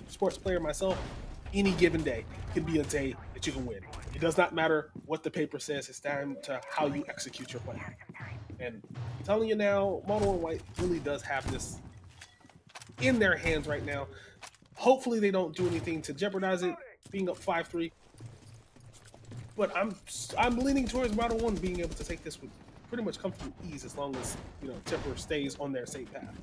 sports player myself, any given day can be a day that you can win. It does not matter what the paper says. It's down to how you execute your plan. And I'm telling you now, Model 1 White really does have this in their hands right now. Hopefully they don't do anything to jeopardize it being up 5-3. but I'm leaning towards Model 1 being able to take this with pretty much comfortable ease as long as, you know, TEMPR stays on their safe path.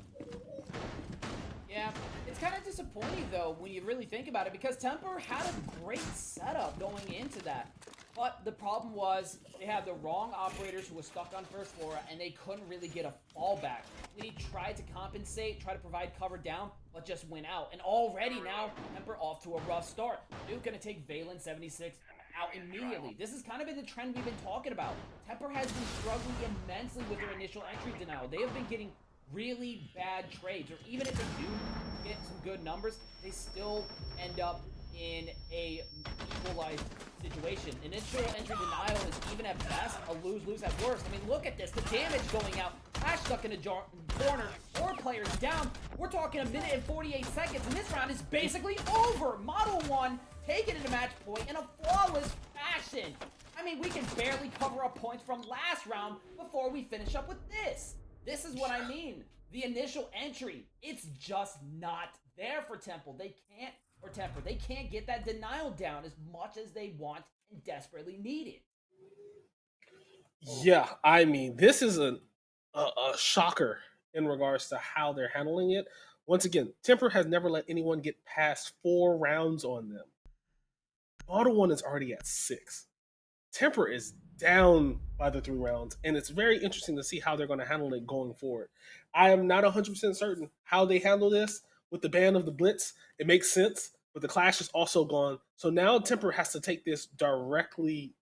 Yeah, it's kind of disappointing though when you really think about it because TEMPR had a great setup going into that. But the problem was they had the wrong operators who were stuck on first floor and they couldn't really get a fallback. He tried to compensate, try to provide cover down, but just went out. And already now, TEMPR off to a rough start. Duke gonna take Valen 76 out immediately. This has kind of been the trend we've been talking about. TEMPR has been struggling immensely with their initial entry denial. They have been getting really bad trades, or even if they do get some good numbers, they still end up in a equalized situation. Initial entry denial is even at best a lose-lose at worst. I mean, look at this. The damage going out. Ash stuck in a corner. 4 players down. We're talking a minute and 48 seconds, and this round is basically over. Model 1 taking it to match point in a flawless fashion. I mean, we can barely cover up points from last round before we finish up with this. This is what I mean. The initial entry, it's just not there for TEMPR. They can't get that denial down as much as they want and desperately need it. Yeah, I mean, this is a shocker in regards to how they're handling it. Once again, TEMPR has never let anyone get past 4 rounds on them. Model 1 is already at 6. TEMPR is down by the 3 rounds, and it's very interesting to see how they're going to handle it going forward. I am not 100% certain how they handle this with the ban of the Blitz. It makes sense, but the Clash is also gone. So now TEMPR has to take this directly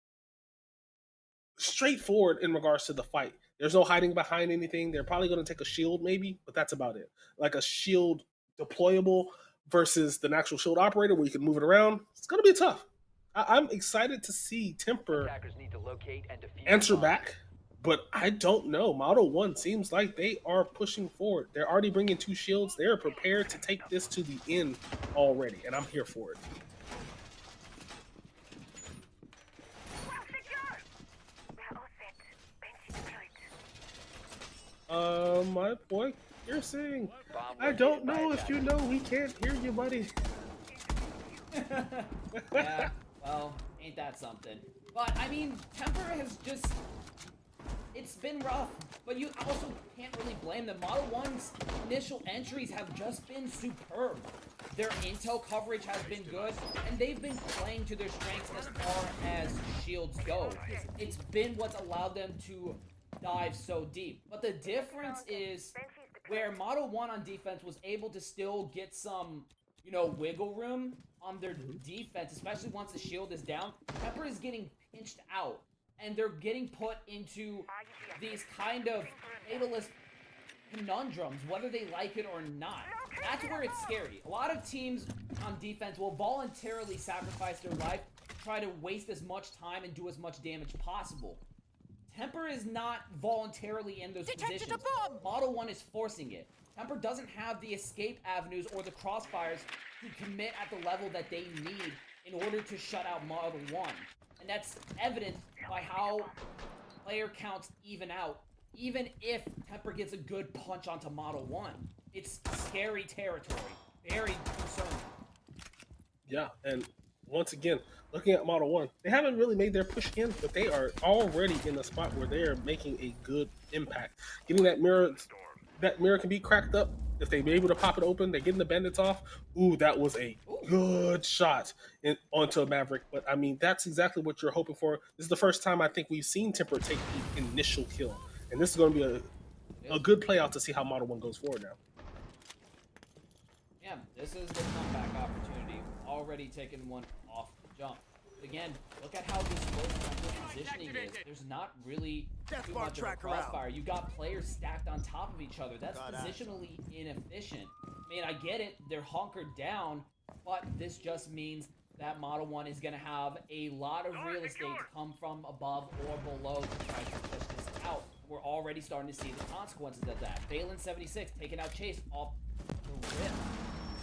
straightforward in regards to the fight. There's no hiding behind anything. They're probably going to take a shield maybe, but that's about it. Like a shield deployable versus the actual shield operator where you can move it around. It's going to be tough. I'm excited to see TEMPR Attackers need to locate and defuse answer bombs. back, but I don't know. Model 1 seems like they are pushing forward. They're already bringing 2 shields. They're prepared to take this to the end already, and I'm here for it. My boy, you're saying, Bomb I don't located by know if you attackers. know we can't hear you, buddy. Yeah, well, ain't that something. But, I mean, TEMPR has just... It's been rough, but you also can't really blame them. Model 1's initial entries have just been superb. Their intel coverage has been good, and they've been playing to their strengths as far as shields go. It's been what's allowed them to dive so deep. But the difference is where Model 1 on defense was able to still get some, you know, wiggle room on their defense, especially once the shield is down. TEMPR is getting pinched out, and they're getting put into these kind of fatalist conundrums, whether they like it or not. That's where it's scary. A lot of teams on defense will voluntarily sacrifice their life to try to waste as much time and do as much damage possible. TEMPR is not voluntarily in those positions. Model 1 is forcing it. TEMPR doesn't have the escape avenues or the crossfires to commit at the level that they need in order to shut out Model 1. And that's evident by how player counts even out, even if TEMPR gets a good punch onto Model 1. It's scary territory. Very concerning. Yeah, and once again, looking at Model 1, they haven't really made their push in, but they are already in a spot where they are making a good impact. Getting that mirror can be cracked up. If they be able to pop it open, they're getting the bandits off. Ooh, that was a good shot onto a Maverick. But I mean, that's exactly what you're hoping for. This is the first time I think we've seen TEMPR take the initial kill. And this is going to be a good play out to see how Model 1 goes forward now. Yeah, this is the comeback opportunity. Already taken one off the jump. But again, look at how disposable positioning is. There's not really too much of a crossfire. You got players stacked on top of each other. That's positionally inefficient. I mean, I get it. They're hunkered down, but this just means that Model 1 is going to have a lot of real estate to come from above or below to try to push this out. We're already starting to see the consequences of that. Valen 76 taking out Chase off the rip.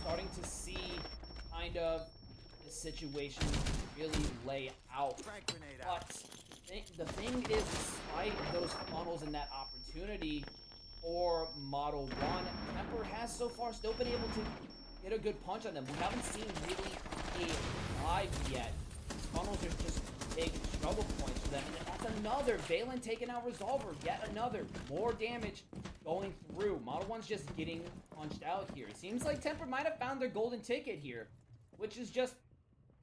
Starting to see kind of the situation really lay out. But the thing is, despite those funnels and that opportunity for Model 1, TEMPR has so far still been able to get a good punch on them. We haven't seen really a dive yet. These funnels are just big struggle points for them. And that's another. Valen taking out Resolver. Yet another. More damage going through. Model 1's just getting punched out here. It seems like TEMPR might have found their golden ticket here, which is just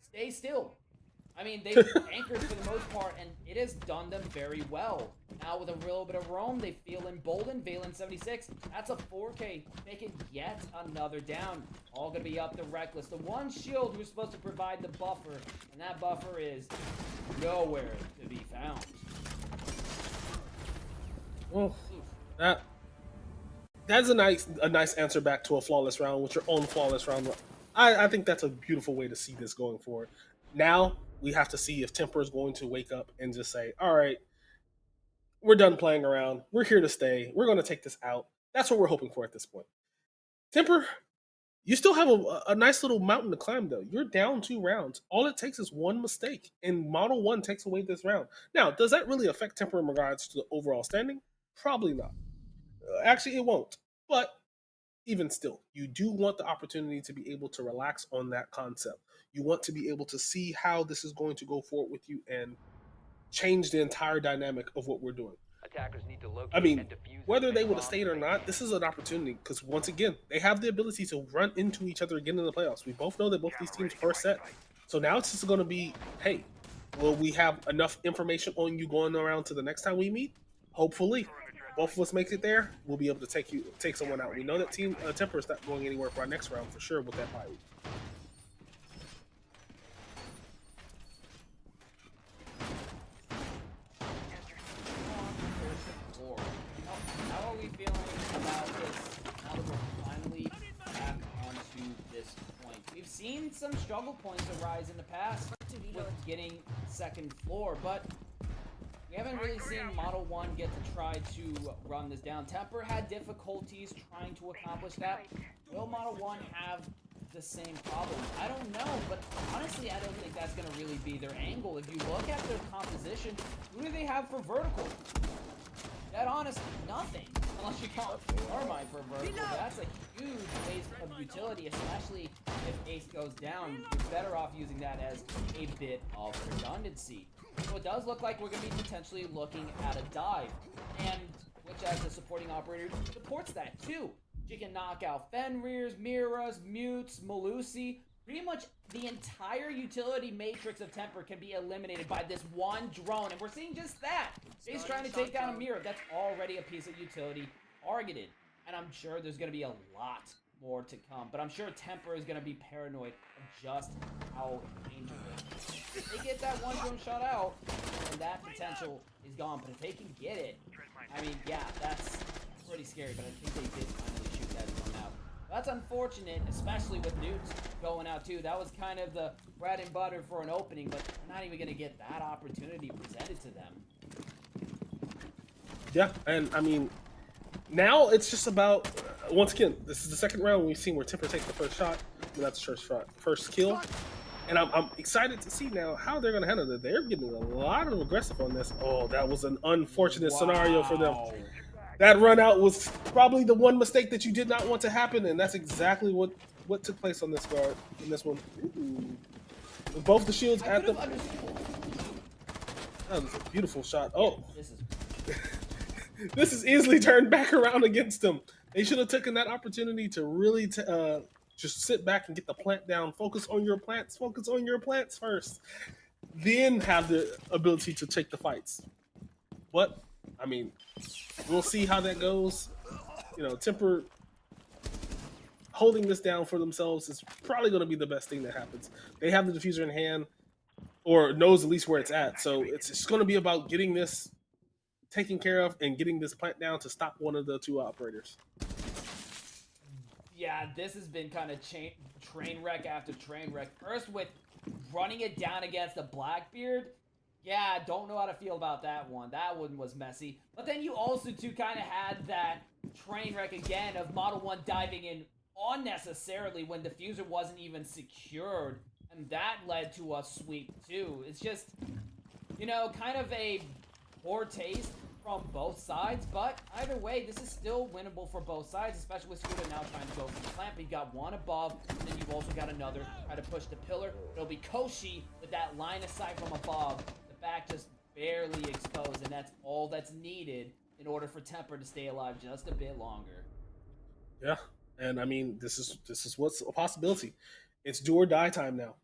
stay still. I mean, they've anchored for the most part, and it has done them very well. Now with a little bit of roam, they feel emboldened. Valen 76, that's a 4K, making yet another down. All gonna be up to Reckless. The one shield who's supposed to provide the buffer, and that buffer is nowhere to be found. Well, that's a nice answer back to a flawless round with your own flawless round. I think that's a beautiful way to see this going forward. Now we have to see if TEMPR is going to wake up and just say, all right, we're done playing around. We're here to stay. We're going to take this out. That's what we're hoping for at this point. TEMPR, you still have a nice little mountain to climb, though. You're down 2 rounds. All it takes is one mistake, and Model 1 takes away this round. Now, does that really affect TEMPR in regards to the overall standing? Probably not. Actually, it won't. But even still, you do want the opportunity to be able to relax on that concept. You want to be able to see how this is going to go forward with you and change the entire dynamic of what we're doing. Attackers need to locate I mean, and defuse whether as they many would have bombs stayed as or they not, can. this is an opportunity because once again, they have the ability to run into each other again in the playoffs. We both know that both these teams are set. So now it's just going to be, hey, will we have enough information on you going around to the next time we meet? Hopefully. Both of us make it there, we'll be able to take someone out. We know that team TEMPR is not going anywhere for our next round for sure with that bye week. How are we feeling about this now that we're finally back onto this point? We've seen some struggle points arise in the past with getting second floor, but we haven't really seen Model 1 get to try to run this down. TEMPR had difficulties trying to accomplish that. Will Model 1 have the same problem? I don't know, but honestly, I don't think that's going to really be their angle. If you look at their composition, who do they have for vertical? That honest, nothing. Unless you count Carmine for vertical, but that's a huge waste of utility, especially if Ace goes down. You're better off using that as a bit of redundancy. So it does look like we're going to be potentially looking at a dive, and which as the supporting operator supports that too. She can knock out Fenrir's, Mira's, Mutes, Malusi. Pretty much the entire utility matrix of TEMPR can be eliminated by this one drone, and we're seeing just that. He's trying to take down a Mira. That's already a piece of utility targeted, and I'm sure there's going to be a lot more to come, but I'm sure TEMPR is going to be paranoid of just how dangerous. If they get that one drone shot out, and that potential is gone, but if they can get it, I mean, yeah, that's pretty scary, but I think they did finally shoot that drone out. That's unfortunate, especially with Newts going out too. That was kind of the bread and butter for an opening, but they're not even going to get that opportunity presented to them. Yeah, and I mean, now it's just about, once again, this is the second round we've seen where TEMPR takes the first shot, and that's the first shot, first kill. And I'm excited to see now how they're going to handle it. They're getting a lot of aggressive on this. Oh, that was an unfortunate scenario for them. That run out was probably the one mistake that you did not want to happen, and that's exactly what took place on this guard, in this one. Ooh. With both the shields at them. That was a beautiful shot. Oh. This is easily turned back around against them. They should have taken that opportunity to really just sit back and get the plant down. Focus on your plants. Focus on your plants first. Then have the ability to take the fights. But, I mean, we'll see how that goes. You know, TEMPR holding this down for themselves is probably going to be the best thing that happens. They have the diffuser in hand, or knows at least where it's at. So it's just going to be about getting this taken care of and getting this plant down to stop one of the two operators. Yeah, this has been kind of train wreck after train wreck. First with running it down against a Blackbeard. Yeah, don't know how to feel about that one. That one was messy. But then you also too kind of had that train wreck again of Model 1 diving in unnecessarily when diffuser wasn't even secured. And that led to a sweep too. It's just, you know, kind of a poor taste from both sides, but either way, this is still winnable for both sides, especially with Scooter now trying to go for the plant. But you've got one above, and then you've also got another try to push the pillar. It'll be Koshi with that line of sight from above. back just barely exposed, and that's all that's needed in order for TEMPR to stay alive just a bit longer. Yeah, and I mean, this is what's a possibility. It's do or die time now.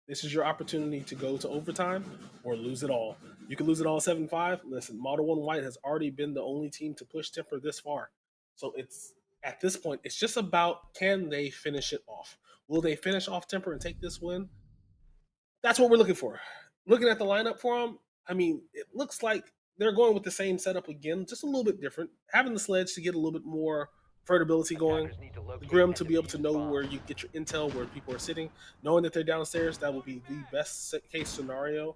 This is your opportunity to go to overtime or lose it all. You can lose it all 7-5. Listen, Model 1 White has already been the only team to push TEMPR this far. So it's at this point, it's just about can they finish it off? Will they finish off TEMPR and take this win? That's what we're looking for. Looking at the lineup for them, I mean, it looks like they're going with the same setup again, just a little bit different. Having the sledge to get a little bit more vertability going, Attackers need to the locate Grim and to be able to defuse know where bombs. you get your intel, where people are sitting, knowing that they're downstairs. That will be the best case scenario.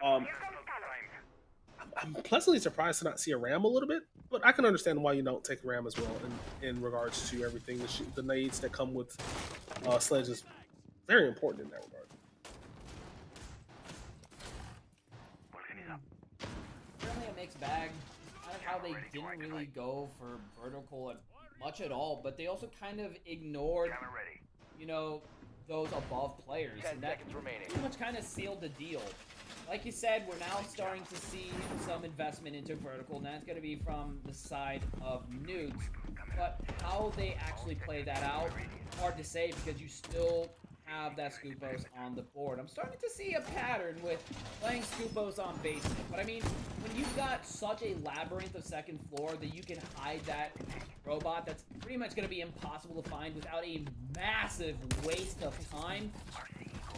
Um, I'm pleasantly surprised to not see a Ram a little bit, but I can understand why you don't take a Ram as well in regards to everything. The nades that come with sledge is very important in that regard. Certainly a mixed bag. Kind of how they didn't really go for vertical much at all, but they also kind of ignored, you know, those above players. 10 And that seconds remaining. pretty much kind of sealed the deal. Like you said, we're now starting to see some investment into vertical, and that's going to be from the side of Newt. But how they actually play that out, hard to say because you still have that Scoopos on the board. I'm starting to see a pattern with playing Scoopos on basement. But I mean, when you've got such a labyrinth of second floor that you can hide that robot, that's pretty much going to be impossible to find without a massive waste of time.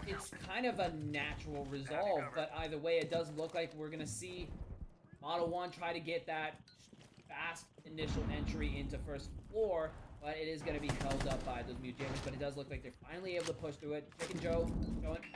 It's kind of a natural resolve, but either way, it does look like we're going to see Model 1 try to get that fast initial entry into first floor, but it is going to be held up by those mute jammers, but it does look like they're finally able to push through it. Chicken Joe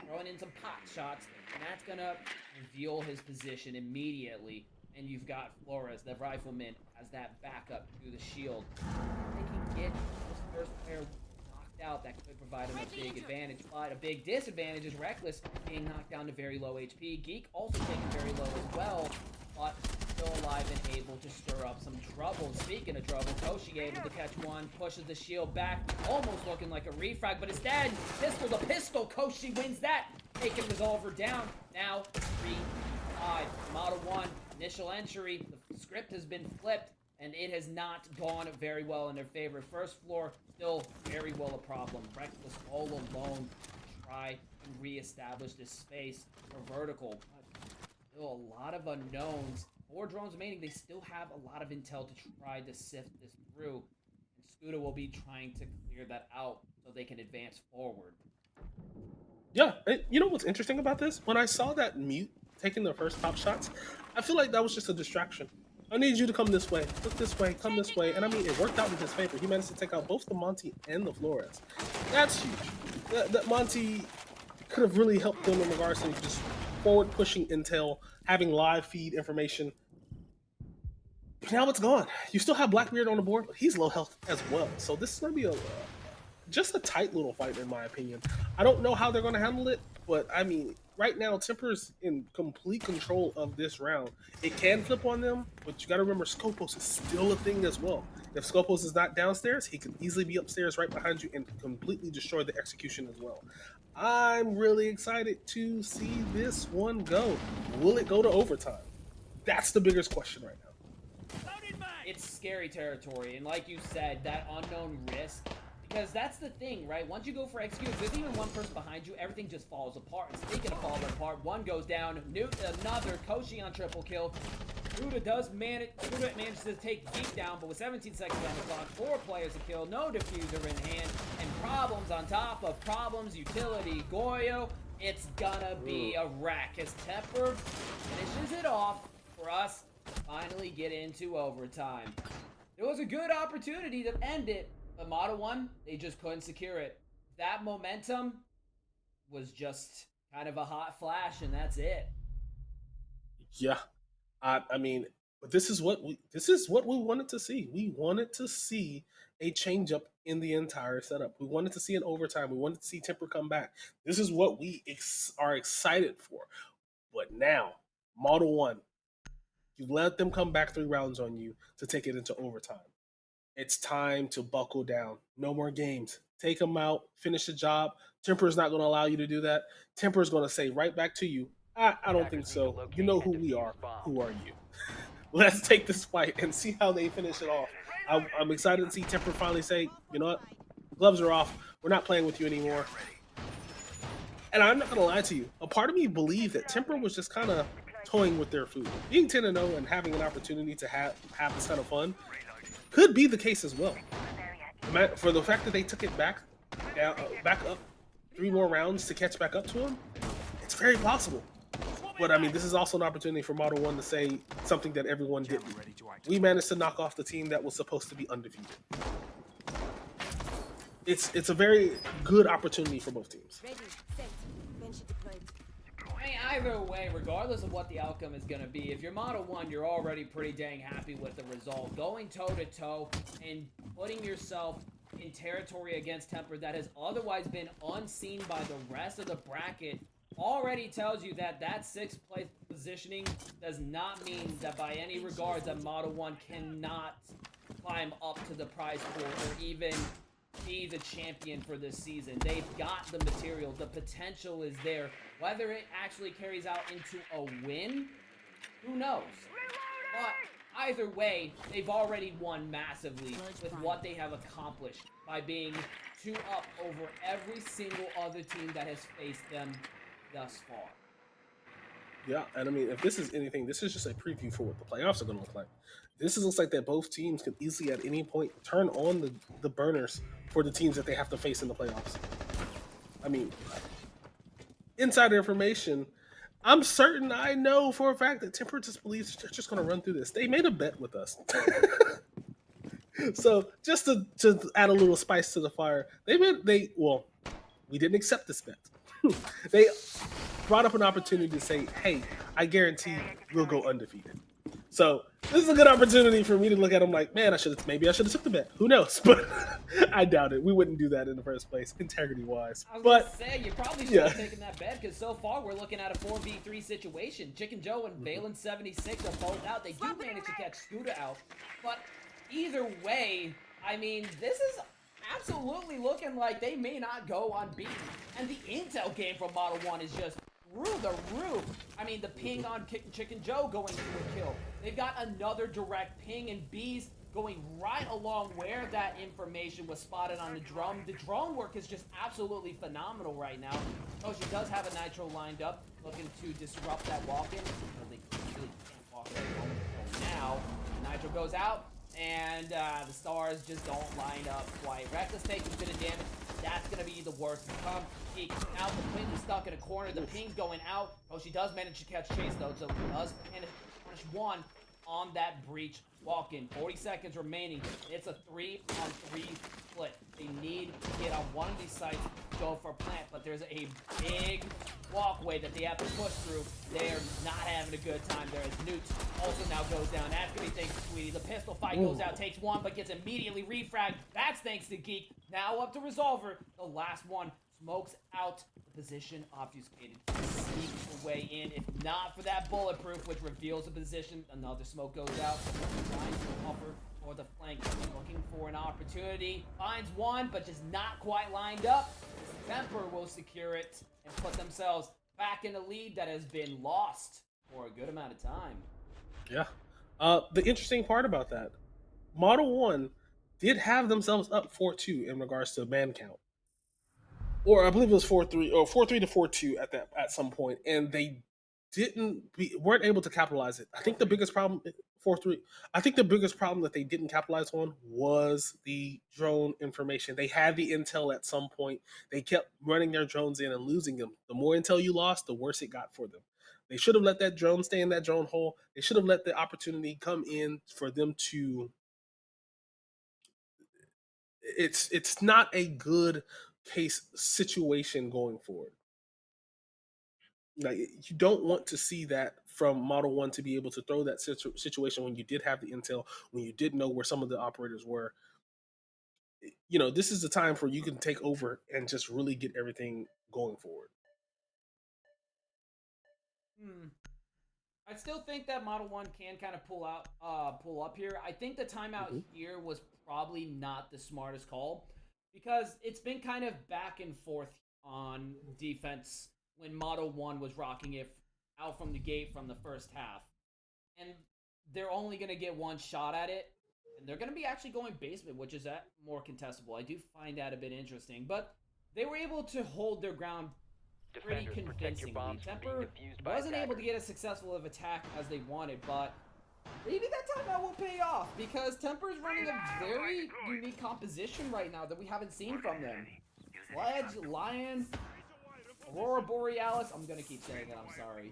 throwing in some pot shots, and that's going to reveal his position immediately. And you've got Flores, the rifleman, as that backup to the shield. If they can get this first player knocked out, that could provide him a big advantage, but a big disadvantage is Reckless being knocked down to very low HP. Geek also taken very low as well, but still alive and able to stir up some trouble. Speaking of trouble, Koshi able to catch one, pushes the shield back, almost looking like a refrag, but instead, pistol to pistol, Koshi wins that, taking Resolver down. Now, 3-5, Model 1, initial entry, the script has been flipped, and it has not gone very well in their favor. First floor, still very well a problem. Reckless all alone to try and reestablish this space for vertical. Still a lot of unknowns. 4 drones remaining. They still have a lot of intel to try to sift this through. And Scooter will be trying to clear that out so they can advance forward. Yeah, you know what's interesting about this? When I saw that mute taking the first top shots, I feel like that was just a distraction. I need you to come this way, look this way, come this way, and I mean, it worked out in his favor. He managed to take out both the Monty and the Flores. That's huge. That Monty could have really helped them in regards to just forward pushing intel, having live feed information. But now it's gone. You still have Blackbeard on the board, but he's low health as well. So this is going to be just a tight little fight, in my opinion. I don't know how they're going to handle it, but I mean, right now, TEMPR's in complete control of this round. It can flip on them, but you got to remember, Scopos is still a thing as well. If Scopos is not downstairs, he can easily be upstairs right behind you and completely destroy the execution as well. I'm really excited to see this one go. Will it go to overtime? That's the biggest question right now. It's scary territory, and like you said, that unknown risk, because that's the thing, right? Once you go for execute, there's even one person behind you, everything just falls apart. And speaking of falling apart, one goes down, Newt another, Koshi on triple kill. Ruda manages to take Geek down, but with 17 seconds on the clock, 4 players to kill, no diffuser in hand, and problems on top of problems, utility, Goyo, it's gonna be a wreck as TEMPR finishes it off for us to finally get into overtime. It was a good opportunity to end it, but Model 1, they just couldn't secure it. That momentum was just kind of a hot flash, and that's it. Yeah, I mean, but this is what we wanted to see. We wanted to see a change up in the entire setup. We wanted to see an overtime. We wanted to see TEMPR come back. This is what we are excited for. But now, Model 1, you let them come back 3 rounds on you to take it into overtime. It's time to buckle down. No more games. Take them out, finish the job. TEMPR is not going to allow you to do that. TEMPR is going to say right back to you, I don't think Attackers need to so. You locate know and who we defuse are. bombs. Who are you? Let's take this fight and see how they finish it off. I'm excited to see TEMPR finally say, you know what, gloves are off. We're not playing with you anymore. And I'm not gonna lie to you. A part of me believed that TEMPR was just kind of toying with their food. Being 10-0 and having an opportunity to have this kind of fun could be the case as well. For the fact that they took it back, back up 3 more rounds to catch back up to him, it's very possible. But I mean, this is also an opportunity for Model 1 to say something that everyone didn't. We managed to knock off the team that was supposed to be undefeated. It's a very good opportunity for both teams. Ready, set, Banshee deployed. I mean, either way, regardless of what the outcome is going to be, if you're Model 1, you're already pretty dang happy with the result. Going toe-to-toe and putting yourself in territory against TEMPR that has otherwise been unseen by the rest of the bracket already tells you that that 6th place positioning does not mean that by any regards that Model 1 cannot climb up to the prize pool or even be the champion for this season. They've got the material. The potential is there. Whether it actually carries out into a win, who knows? But either way, they've already won massively with what they have accomplished by being 2 up over every single other team that has faced them thus far. Yeah, and I mean, if this is anything, this is just a preview for what the playoffs are going to look like. Looks like that both teams could easily at any point turn on the burners for the teams that they have to face in the playoffs. I mean, insider information, I'm certain I know for a fact that TEMPR just believes they're just going to run through this. They made a bet with us. So just to add a little spice to the fire, we didn't accept this bet. They brought up an opportunity to say, hey, I guarantee we'll go undefeated. So this is a good opportunity for me to look at them like, man, maybe I should have took the bet. Who knows? But I doubt it. We wouldn't do that in the first place, integrity wise. I was But gonna say, you probably should have taken that bet, because so far we're looking at a 4v3 situation. Chicken Joe and Valen 76 are both out. They do manage to catch Scooter out. But either way, I mean, this is absolutely looking like they may not go unbeaten. And the intel game from Model 1 is just through the roof. I mean, the ping on Chicken Joe going to a kill. They've got another direct ping, and Bees going right along where that information was spotted on the drone. The drone work is just absolutely phenomenal right now. Oh, she does have a Nitro lined up, looking to disrupt that walk-in. They really can't walk in until now. Nitro goes out, and the stars just don't line up quite. Reckless takes a bit of damage. That's going to be the worst to come. He now completely stuck in a corner. The ping's going out. Oh, she does manage to catch Chase, though, so does punish 1 on that breach walk-in. 40 seconds remaining. It's a 3-on-3 split. They need to get on one of these sites, go for a plant, but there's a big walkway that they have to push through. They're not having a good time there as Newt also now goes down. That's going to be thanks to Sweetie. The pistol fight goes out, takes 1, but gets immediately refragged. That's thanks to Geek. Now up to Resolver. The last one smokes out the position obfuscated. Sneaks away in. If not for that bulletproof, which reveals the position, another smoke goes out. Trying to offer for the flank, looking for an opportunity. Finds 1, but just not quite lined up. TEMPR will secure it and put themselves back in a lead that has been lost for a good amount of time. yeah, the interesting part about that, Model 1 did have themselves up 4-2 in regards to man count. Or I believe it was 4-3 or 4-3 to 4-2 at some point, and they weren't able to capitalize it. I think the biggest problem 4-3. I think the biggest problem that they didn't capitalize on was the drone information. They had the intel at some point. They kept running their drones in and losing them. The more intel you lost, the worse it got for them. They should have let that drone stay in that drone hole. They should have let the opportunity come in for them to. It's not a good case situation going forward. Like, you don't want to see that from Model 1 to be able to throw that situation when you did have the intel, when you did know where some of the operators were. This is the time for you can take over and just really get everything going forward. I still think that Model 1 can kind of pull up here. I think the timeout here was probably not the smartest call, because it's been kind of back and forth on defense when Model 1 was rocking it out from the gate from the first half. And they're only going to get one shot at it. And they're going to be actually going basement, which is more contestable. I do find that a bit interesting. But they were able to hold their ground pretty Defenders, protect your convincingly. bombs from being TEMPR defused by wasn't able to attackers. get as successful of attack as they wanted, but maybe that timeout will pay off because TEMPR is running a very unique composition right now that we haven't seen from them. Sledge, Lion, Aurora Borealis. I'm gonna keep saying it. I'm sorry.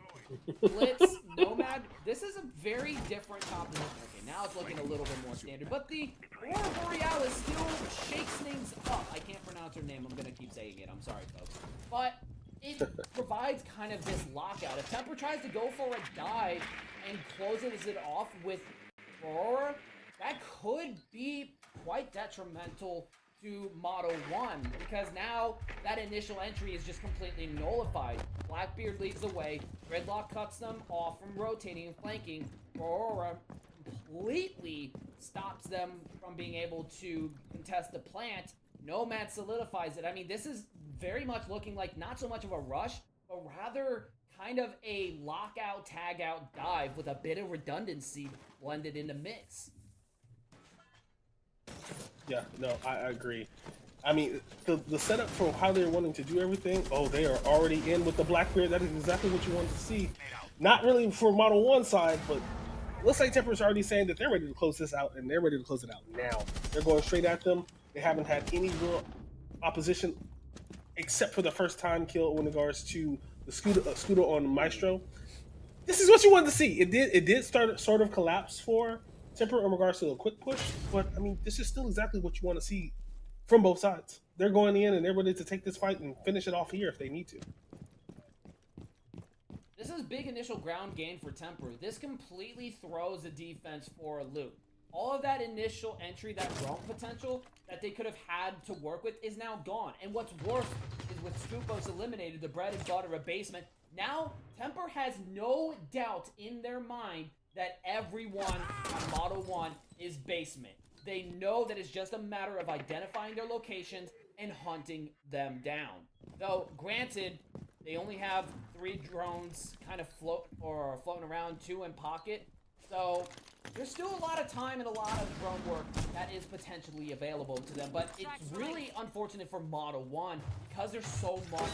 Blitz, Nomad. This is a very different composition. Okay, now it's looking a little bit more standard, but the Aurora Borealis still shakes things up. I can't pronounce her name. I'm gonna keep saying it. I'm sorry, folks. But it provides kind of this lockout. If TEMPR tries to go for a dive and closes it off with Aurora, that could be quite detrimental to Model 1, because now that initial entry is just completely nullified. Blackbeard leads the way, Gridlock cuts them off from rotating and flanking, Aurora completely stops them from being able to contest the plant, Nomad solidifies it. I mean, this is very much looking like not so much of a rush, but rather kind of a lockout, tag-out dive with a bit of redundancy blended in the mix. Yeah, no, I agree. I mean, the setup for how they're wanting to do everything, they are already in with the Blackbeard. That is exactly what you want to see. Not really for Model 1 side, but looks like TEMPR's already saying that they're ready to close this out, and they're ready to close it out now. They're going straight at them. They haven't had any real opposition except for the first time kill in regards to the scooter on Maestro. This is what you wanted to see. It did start sort of collapse for TEMPR in regards to a quick push, but I mean, this is still exactly what you want to see from both sides. They're going in and they're ready to take this fight and finish it off here if they need to. This is big initial ground gain for TEMPR. This completely throws the defense for a loop. All of that initial entry, that roam potential that they could have had to work with is now gone. And what's worse is with Scoopos eliminated, the bread and butter of basement, now TEMPR has no doubt in their mind that everyone on Model 1 is basement. They know that it's just a matter of identifying their locations and hunting them down. Though, granted, they only have 3 drones kind of floating around, 2 in pocket. So there's still a lot of time and a lot of drone work that is potentially available to them. But it's really unfortunate for Model 1 because there's so much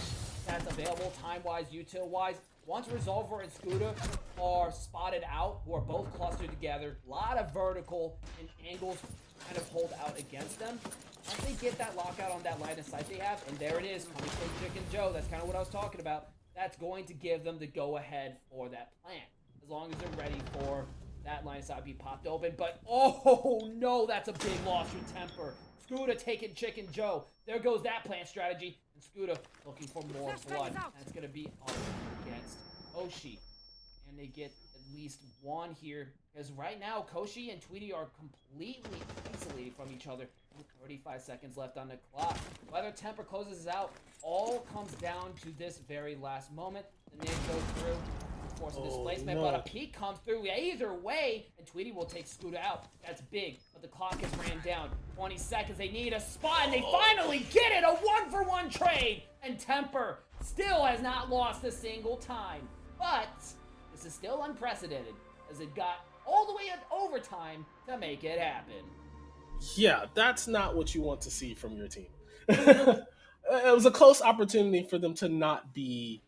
that's available time-wise, util-wise. Once Resolver and Scooter are spotted out, who are both clustered together, a lot of vertical and angles kind of hold out against them. Once they get that lockout on that line of sight they have, and there it is, coming from Chicken Joe, that's kind of what I was talking about, that's going to give them the go-ahead for that plant, as long as they're ready for that line of sight to be popped open. But, oh no, that's a big loss for TEMPR. Scooter taking Chicken Joe. There goes that plant strategy. And Scooter looking for more blood. That's going to be up against Koshi. And they get at least one here. Because right now, Koshi and Tweety are completely isolated from each other. 35 seconds left on the clock. Whether TEMPR closes out all comes down to this very last moment. The nade goes through. Force of displacement, but a peek comes through either way, and Tweety will take Scooter out. That's big, but the clock has ran down. 20 seconds, they need a spot, and they finally get it! A 1-for-1 trade! And TEMPR still has not lost a single time. But this is still unprecedented, as it got all the way in overtime to make it happen. Yeah, that's not what you want to see from your team. It was a close opportunity for them to not be,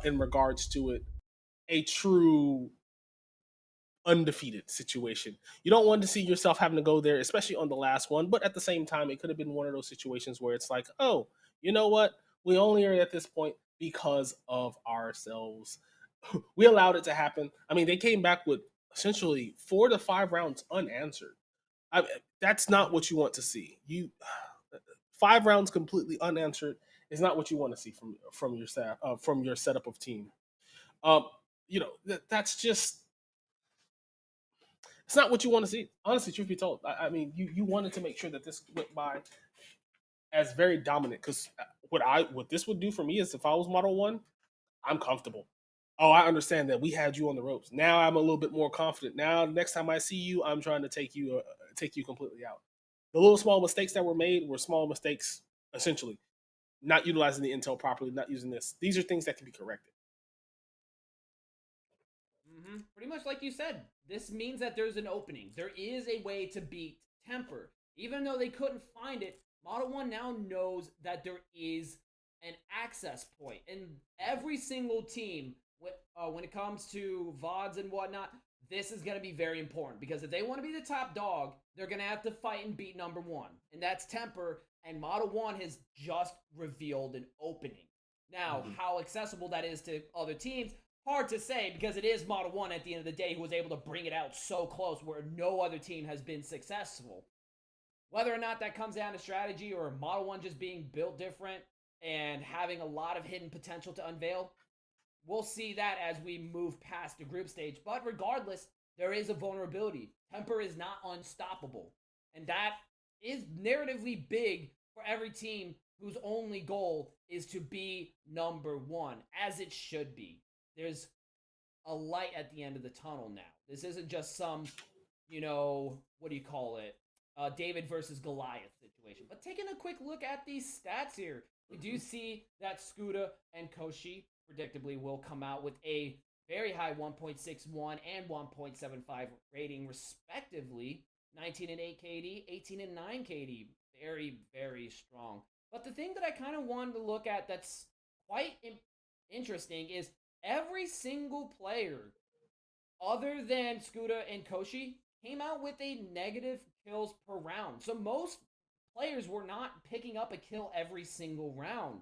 in regards to it, a true undefeated situation. You don't want to see yourself having to go there, especially on the last one. But at the same time, it could have been one of those situations where it's like, oh, you know what? We only are at this point because of ourselves. We allowed it to happen. I mean, they came back with essentially 4 to 5 rounds unanswered. That's not what you want to see. 5 rounds completely unanswered is not what you want to see from your staff, from your setup of team. Um, that's just, it's not what you want to see. Honestly, truth be told, I mean, you wanted to make sure that this went by as very dominant, because what this would do for me is, if I was Model 1, I'm comfortable. Oh, I understand that we had you on the ropes. Now I'm a little bit more confident. Now next time I see you, I'm trying to take you completely out. The little small mistakes that were made were small mistakes, essentially. Not utilizing the intel properly, not using this. These are things that can be corrected. Pretty much like you said, this means that there's an opening. There is a way to beat TEMPR. Even though they couldn't find it, Model 1 now knows that there is an access point. And every single team, when it comes to VODs and whatnot, this is going to be very important. Because if they want to be the top dog, they're going to have to fight and beat number 1. And that's TEMPR. And Model 1 has just revealed an opening. Now, how accessible that is to other teams, hard to say, because it is Model 1 at the end of the day who was able to bring it out so close where no other team has been successful. Whether or not that comes down to strategy or Model 1 just being built different and having a lot of hidden potential to unveil, we'll see that as we move past the group stage. But regardless, there is a vulnerability. TEMPR is not unstoppable. And that is narratively big for every team whose only goal is to be number 1, as it should be. There's a light at the end of the tunnel now. This isn't just some, David versus Goliath situation. But taking a quick look at these stats here, we do see that Skuda and Koshi predictably will come out with a very high 1.61 and 1.75 rating respectively. 19 and 8 KD, 18 and 9 KD. Very, very strong. But the thing that I kind of wanted to look at that's quite interesting is every single player other than Skuda and Koshi came out with a negative kills per round. So most players were not picking up a kill every single round.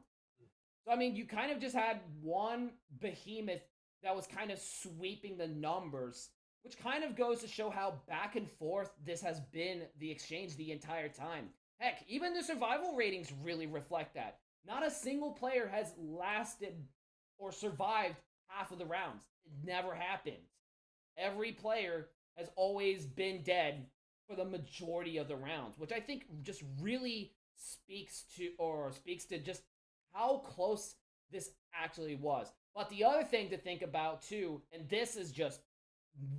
So, I mean, you kind of just had one behemoth that was kind of sweeping the numbers, which kind of goes to show how back and forth this has been the exchange the entire time. Heck, even the survival ratings really reflect that. Not a single player has lasted or survived half of the rounds. It never happened. Every player has always been dead for the majority of the rounds, which I think just really speaks to just how close this actually was. But the other thing to think about too, and this is just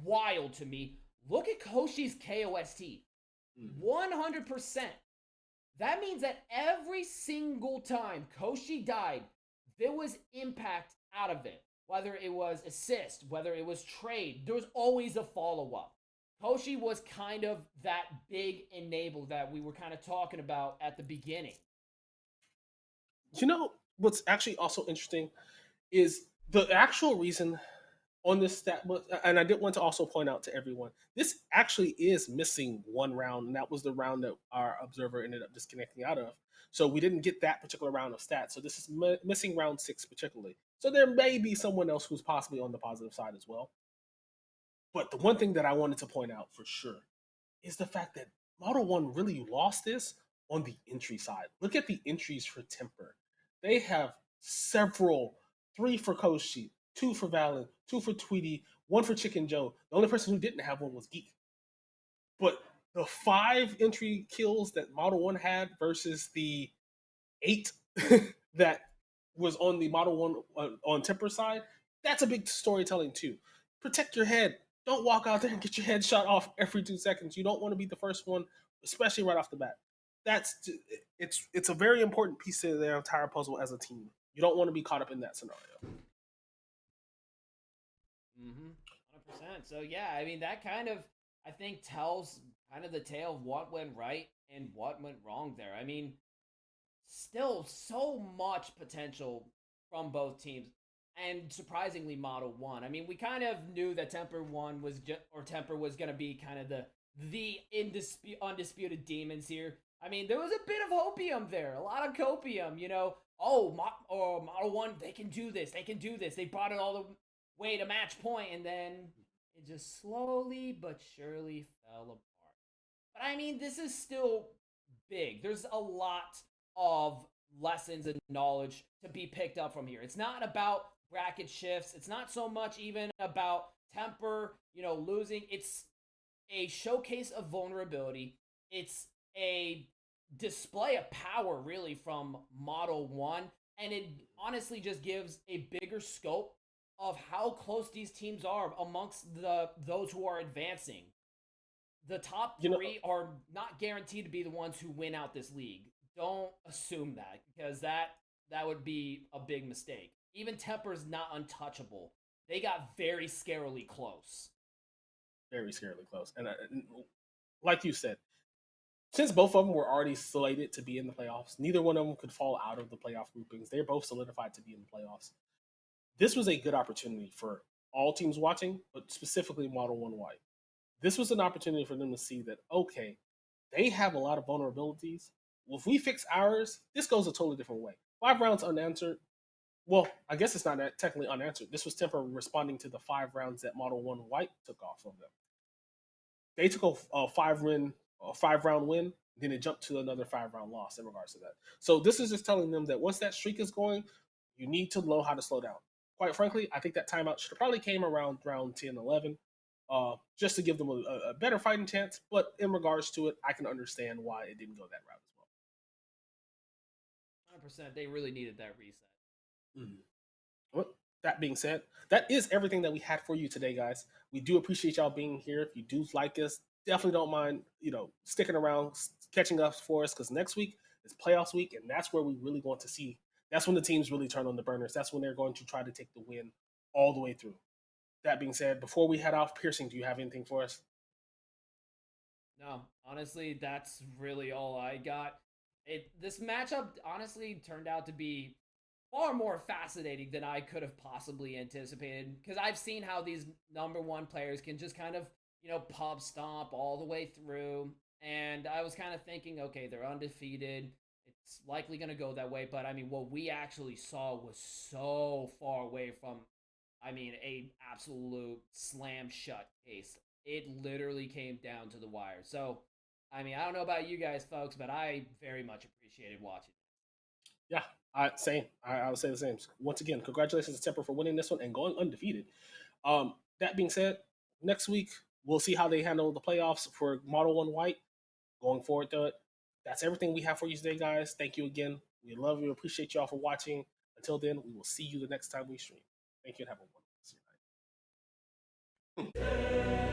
wild to me, look at Koshi's KOST. 100%. That means that every single time Koshi died, there was impact out of it. Whether it was assist, whether it was trade, there was always a follow-up. Koshi was kind of that big enabler that we were kind of talking about at the beginning. What's actually also interesting is the actual reason on this stat, and I did want to also point out to everyone, this actually is missing one round, and that was the round that our observer ended up disconnecting out of. So we didn't get that particular round of stats. So this is missing round 6 particularly. So there may be someone else who's possibly on the positive side as well. But the one thing that I wanted to point out for sure is the fact that Model 1 really lost this on the entry side. Look at the entries for TEMPR. They have several, 3 for Koshi, 2 for Valen, 2 for Tweety, 1 for Chicken Joe. The only person who didn't have one was Geek. But the 5 entry kills that Model 1 had versus the 8 that was on the Model 1 on TEMPR side, that's a big storytelling too. Protect your head. Don't walk out there and get your head shot off every 2 seconds. You don't want to be the first one, especially right off the bat. It's a very important piece to their entire puzzle as a team. You don't want to be caught up in that scenario. 100%. So yeah, I mean that kind of I think tells kind of the tale of what went right and what went wrong there. I mean, still so much potential from both teams. And surprisingly, Model 1. I mean, we kind of knew that TEMPR was going to be kind of the undisputed demons here. I mean, there was a bit of hopium there, a lot of copium, Model 1, they can do this, They brought it all the way to match point, and then it just slowly but surely fell apart. But I mean, this is still big. There's a lot of lessons and knowledge to be picked up from here. It's not about bracket shifts. It's not so much even about TEMPR, losing. It's a showcase of vulnerability. It's a display of power, really, from Model 1. And it honestly just gives a bigger scope of how close these teams are amongst those who are advancing. The top 3 are not guaranteed to be the ones who win out this league. Don't assume that, because that would be a big mistake. Even TEMPR is not untouchable. they got very scarily close. Very scarily close. And like you said, since both of them were already slated to be in the playoffs, neither one of them could fall out of the playoff groupings. They're both solidified to be in the playoffs. This was a good opportunity for all teams watching, but specifically Model 1 White. This was an opportunity for them to see that, okay, they have a lot of vulnerabilities. Well, if we fix ours, this goes a totally different way. 5 rounds unanswered. Well, I guess it's not technically unanswered. This was TEMPR responding to the 5 rounds that Model 1 White took off of them. They took a 5 round win, then it jumped to another 5 round loss in regards to that. So this is just telling them that once that streak is going, you need to know how to slow down. Quite frankly, I think that timeout should have probably came around round 10, 11, just to give them a better fighting chance. But in regards to it, I can understand why it didn't go that route as well. 100%. They really needed that reset. Mm. Well, that being said, that is everything that we had for you today, guys. We do appreciate y'all being here. If you do like us, definitely don't mind, sticking around, catching up for us, because next week is playoffs week, and that's where we really want to see. That's when the teams really turn on the burners. That's when they're going to try to take the win all the way through. That being said, before we head off, Piercing, do you have anything for us? No, honestly, that's really all I got. This matchup honestly turned out to be far more fascinating than I could have possibly anticipated, because I've seen how these number one players can just kind of, pub stomp all the way through. And I was kind of thinking, okay, they're undefeated. It's likely going to go that way. But I mean, what we actually saw was so far away from, a absolute slam shut case. It literally came down to the wire. So, I don't know about you guys, folks, but I very much appreciated watching. Yeah, same. I would say the same. Once again, congratulations to TEMPR for winning this one and going undefeated. That being said, next week we'll see how they handle the playoffs for Model 1 White going forward to it. That's everything we have for you today, guys. Thank you again. We love you. Appreciate y'all for watching. Until then, we will see you the next time we stream. Thank you and have a wonderful night.